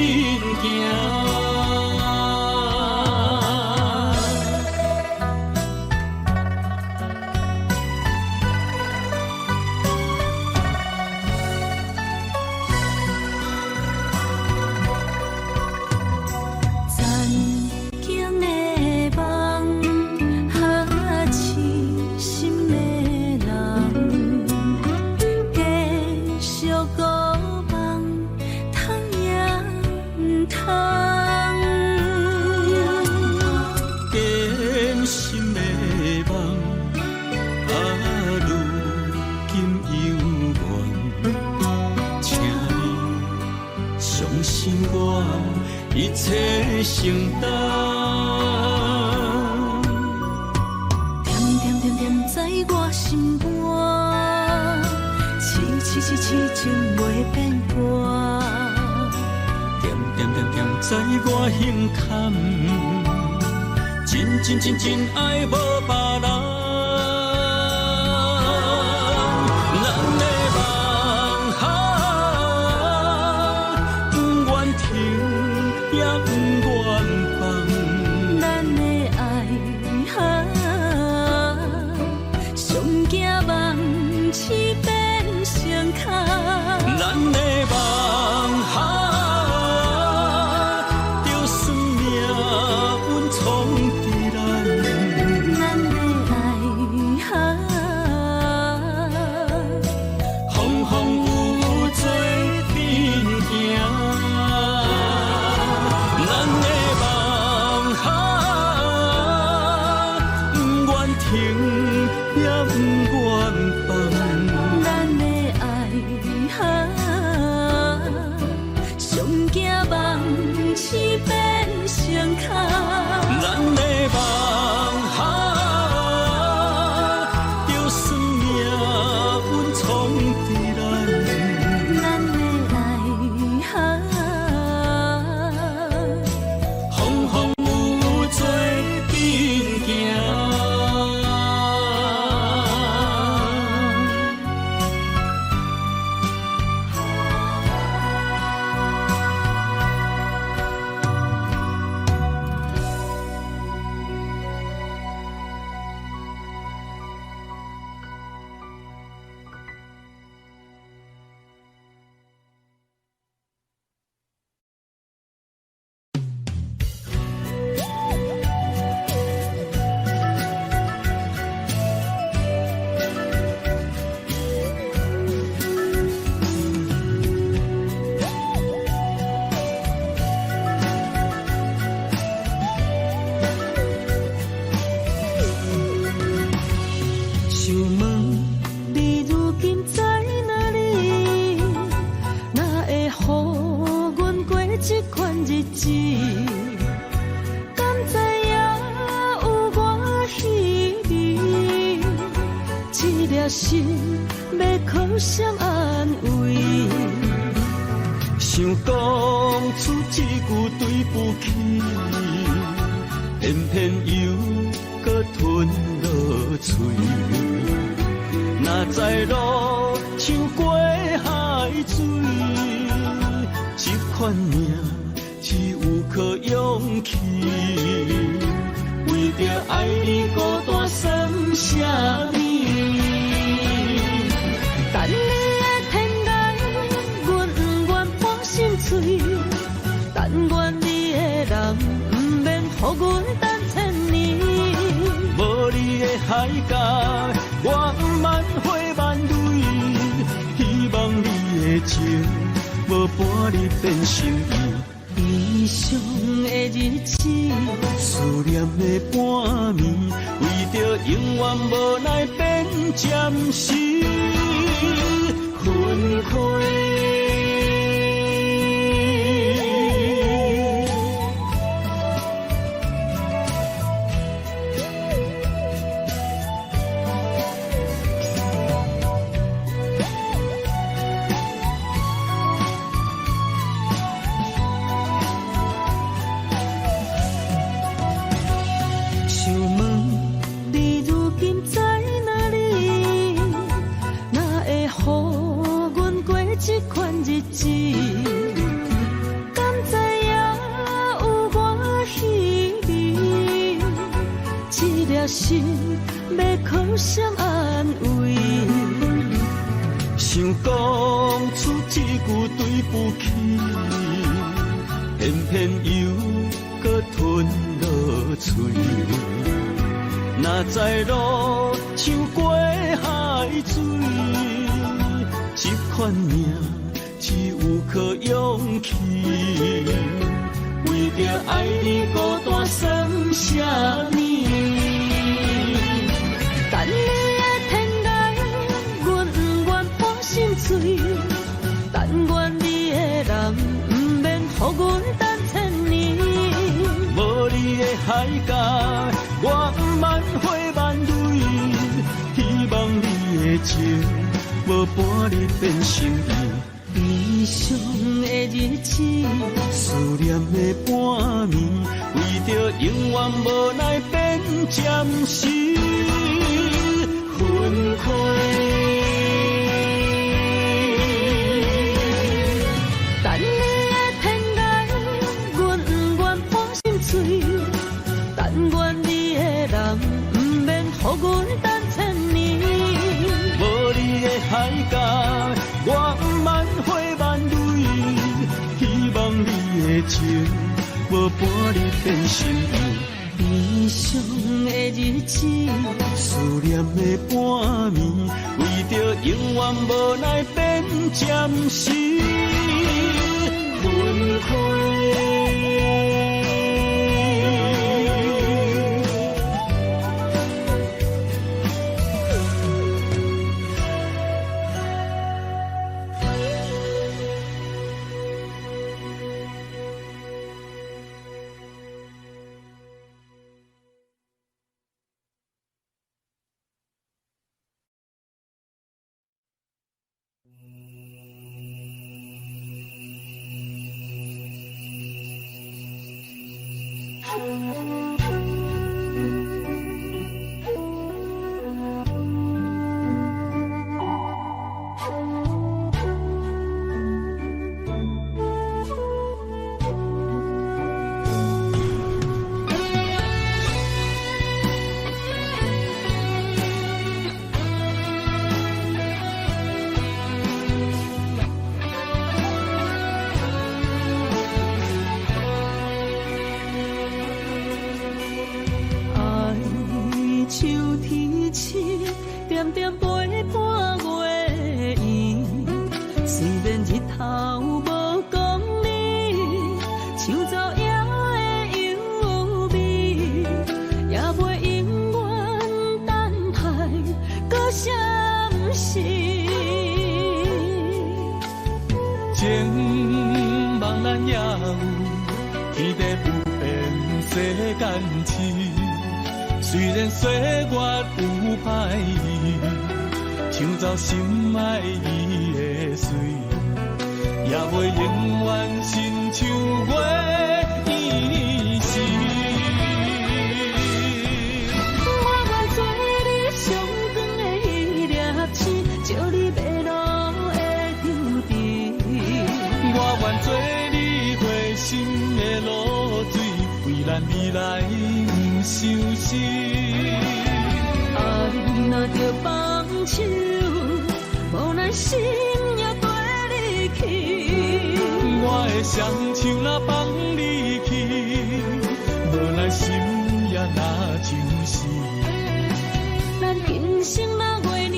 Speaker 5: 一切承担，
Speaker 1: 点点点点在我心肝，痴情袂变卦。
Speaker 5: 点点点点在我心坎，真爱无别人。
Speaker 1: 心要靠谁安慰？
Speaker 5: 想讲出一句对不起，偏偏又搁吞落嘴。若知路像过海水，这款命只有靠勇气。为着爱你孤单算什么？
Speaker 1: 等你的天涯，阮不愿半心碎；但愿你的人不免予阮等千年。
Speaker 5: 无你的海角，我万花万蕊，希望你的情无伴你变心意。
Speaker 1: 悲伤的日子，
Speaker 5: 思念的半暝，为着永远无奈变暂时分开。心要靠谁安慰？想讲出一句对不起，偏偏又搁吞落嘴。若知路像过海水，这款命只有靠勇气。为着爱你孤单算什么？
Speaker 1: 等你的天涯，阮不愿破心碎。但愿你的人，不免予阮等千年。
Speaker 5: 无你的海角，我万花万蕊，希望你的情无伴你变心意。
Speaker 1: 悲伤的日子，
Speaker 5: 思念的半暝，为着永远无奈变暂时分开。
Speaker 1: 等你的天涯，阮不愿破心碎。但愿你的人，不免予阮等千年。
Speaker 5: 无你的海角，我万花万蕊，希望你的情无伴你变心意。
Speaker 1: 悲伤的日子，
Speaker 5: 思念的半暝，为着永远无奈变暂时分开。虽然岁月有歹意，抢走心爱伊的水，也袂永远亲像过伊时。
Speaker 1: 我愿做你上长的迄粒星，照你迷路的注定。
Speaker 5: 我愿做你回心的露水，为咱未来不伤心。
Speaker 1: 爱若着放手，无奈心也跟你去。
Speaker 5: 我的双手若放你去，无奈若像是。
Speaker 1: 咱今生若月牛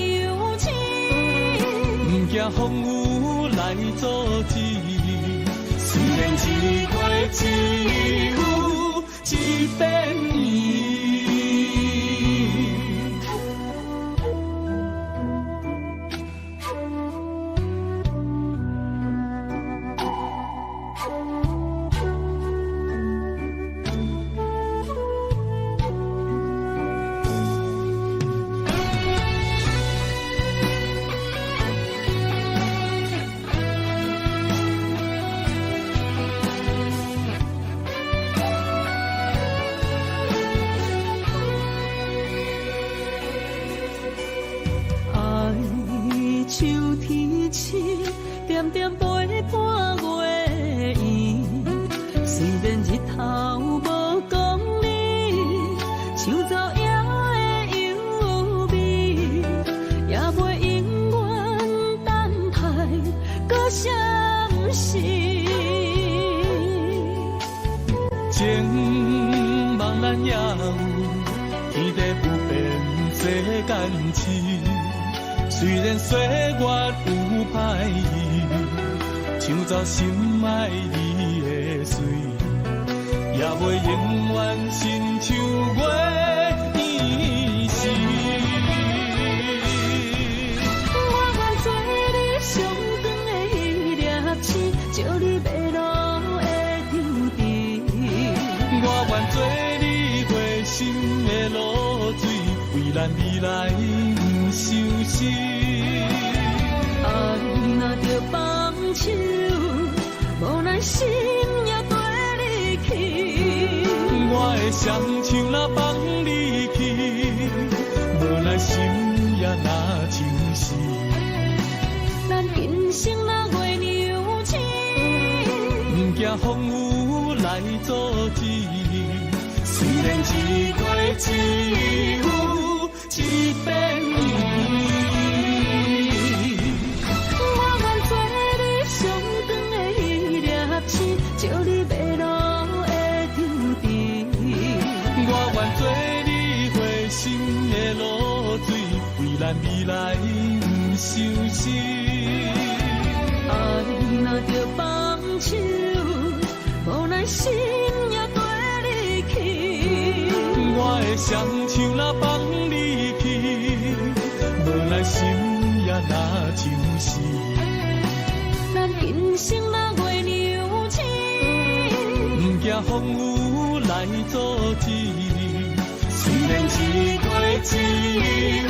Speaker 1: 星，
Speaker 5: 不惊风雨来阻止。虽然一月只有一遍年。
Speaker 1: 秋天深，点点陪伴月圆。虽然日头无讲理，像走野的优美，也袂永远等待搁相思。
Speaker 5: 情茫然也有，天地不变世间情。虽然岁月有歹意，抢走心爱你的水，也袂永远亲像月圆时。
Speaker 1: 我愿做你上长的迄粒星，照你迷路的场地。
Speaker 5: 我愿做你回心的露水，为咱未来不相思。
Speaker 1: 爱若着放手，无奈心也跟你去。
Speaker 5: 我的双手若放你去，无奈心也若像是。
Speaker 1: 咱今生若月牛星，
Speaker 5: 不惊风雨来阻止。虽然一月只有一遍年。照你迷路的场地，我愿做你回心的露水，为咱未来不相思。
Speaker 1: 爱若着放手，无奈心也跟你去。
Speaker 5: 我的双手若放你去，无奈心也若像是。
Speaker 1: 咱今生若月牛星，
Speaker 5: 不惊风雨来阻止。虽然一月只有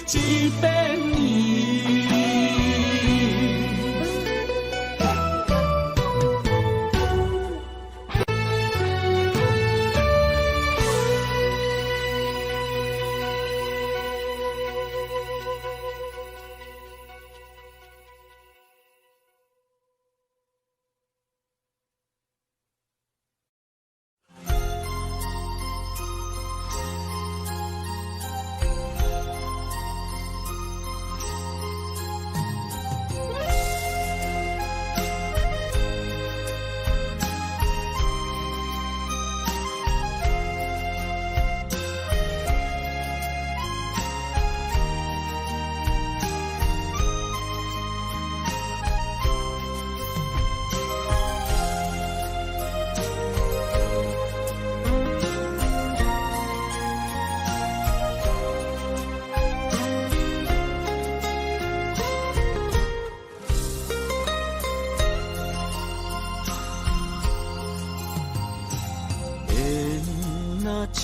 Speaker 5: 一遍年。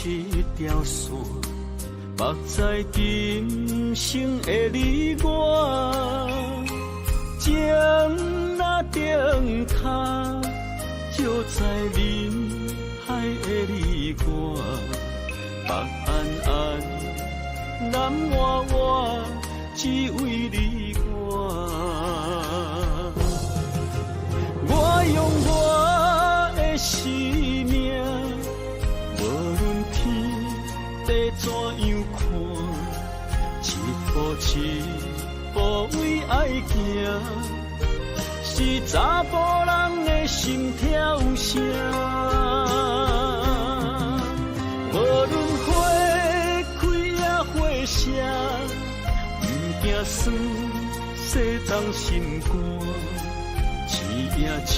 Speaker 3: 一条线，绑在今生的你我，情若灯塔，照在人海的你我，北暗暗，南弯弯，只为你我。我用我的生命，无论天地怎样看，一步一步为爱行，是查甫人的心跳声。无
Speaker 5: 酸，洗干心肝，一夜一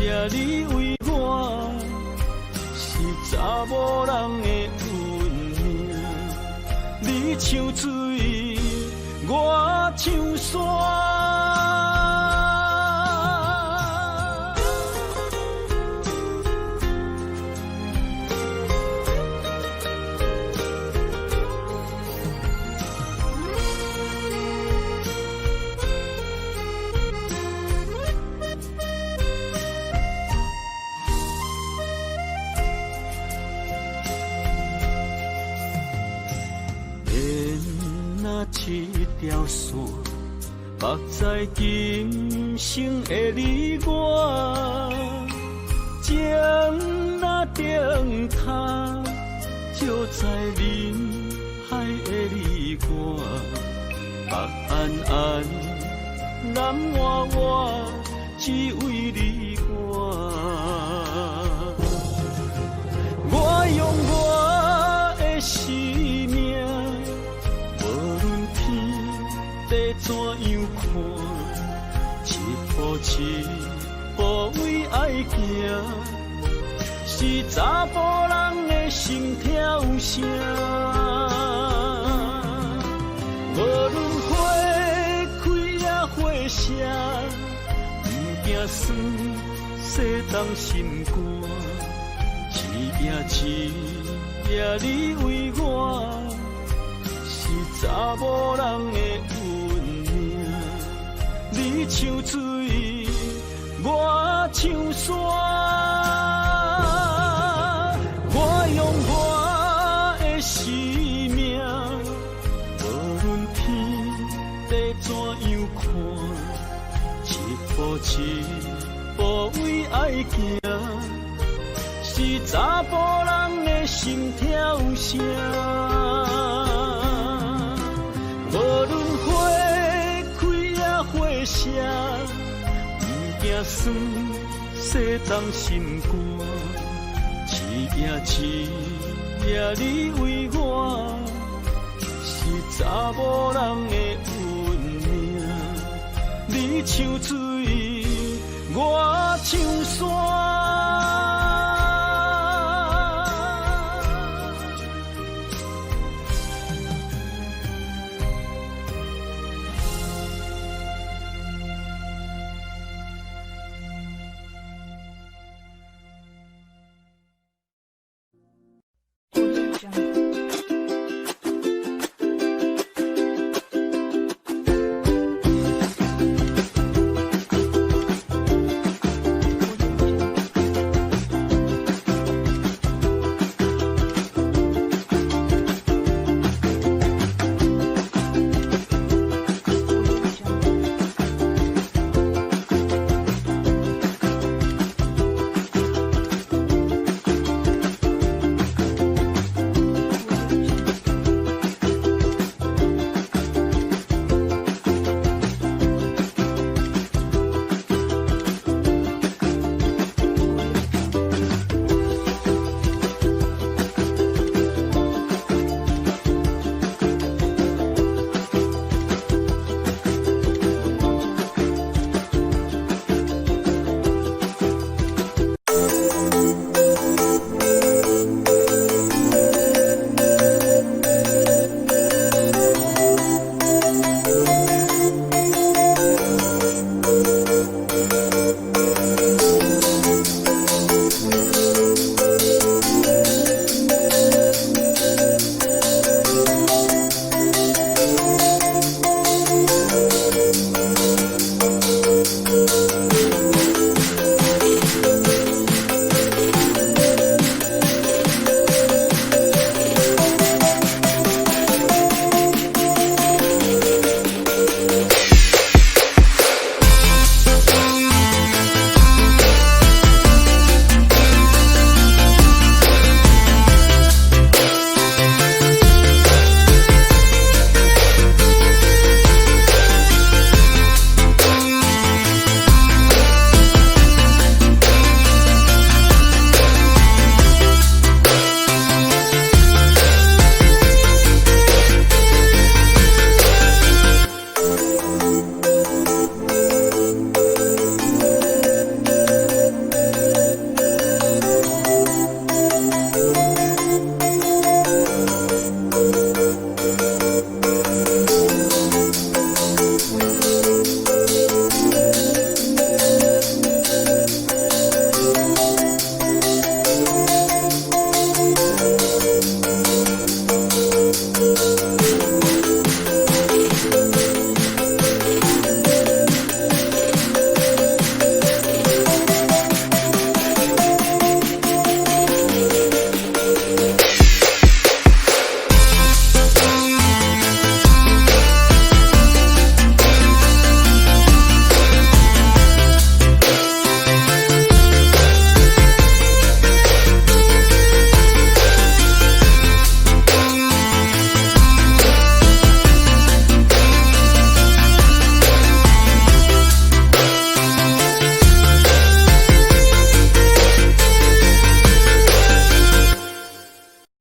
Speaker 5: 夜你为我，是查某人的运命。你像水，我像山。一条线，目在今生的你我，情若灯塔，照在人海的你我，北暗暗，南弯弯，只为你我。我用我的生命。地怎样看？一步一步为爱行，是查甫人的心跳声。无论花开也花谢，不惊酸，洗干心肝。一夜一夜你为我，是查某人的运命。你像水，我像山。我用我的生命，无论天地怎样看，一步一步为爱行，是查甫人的心跳声。无论花开也花谢，不惊酸，洗干心肝。一夜一夜你为我，是查某人的运命。你像水，我像山。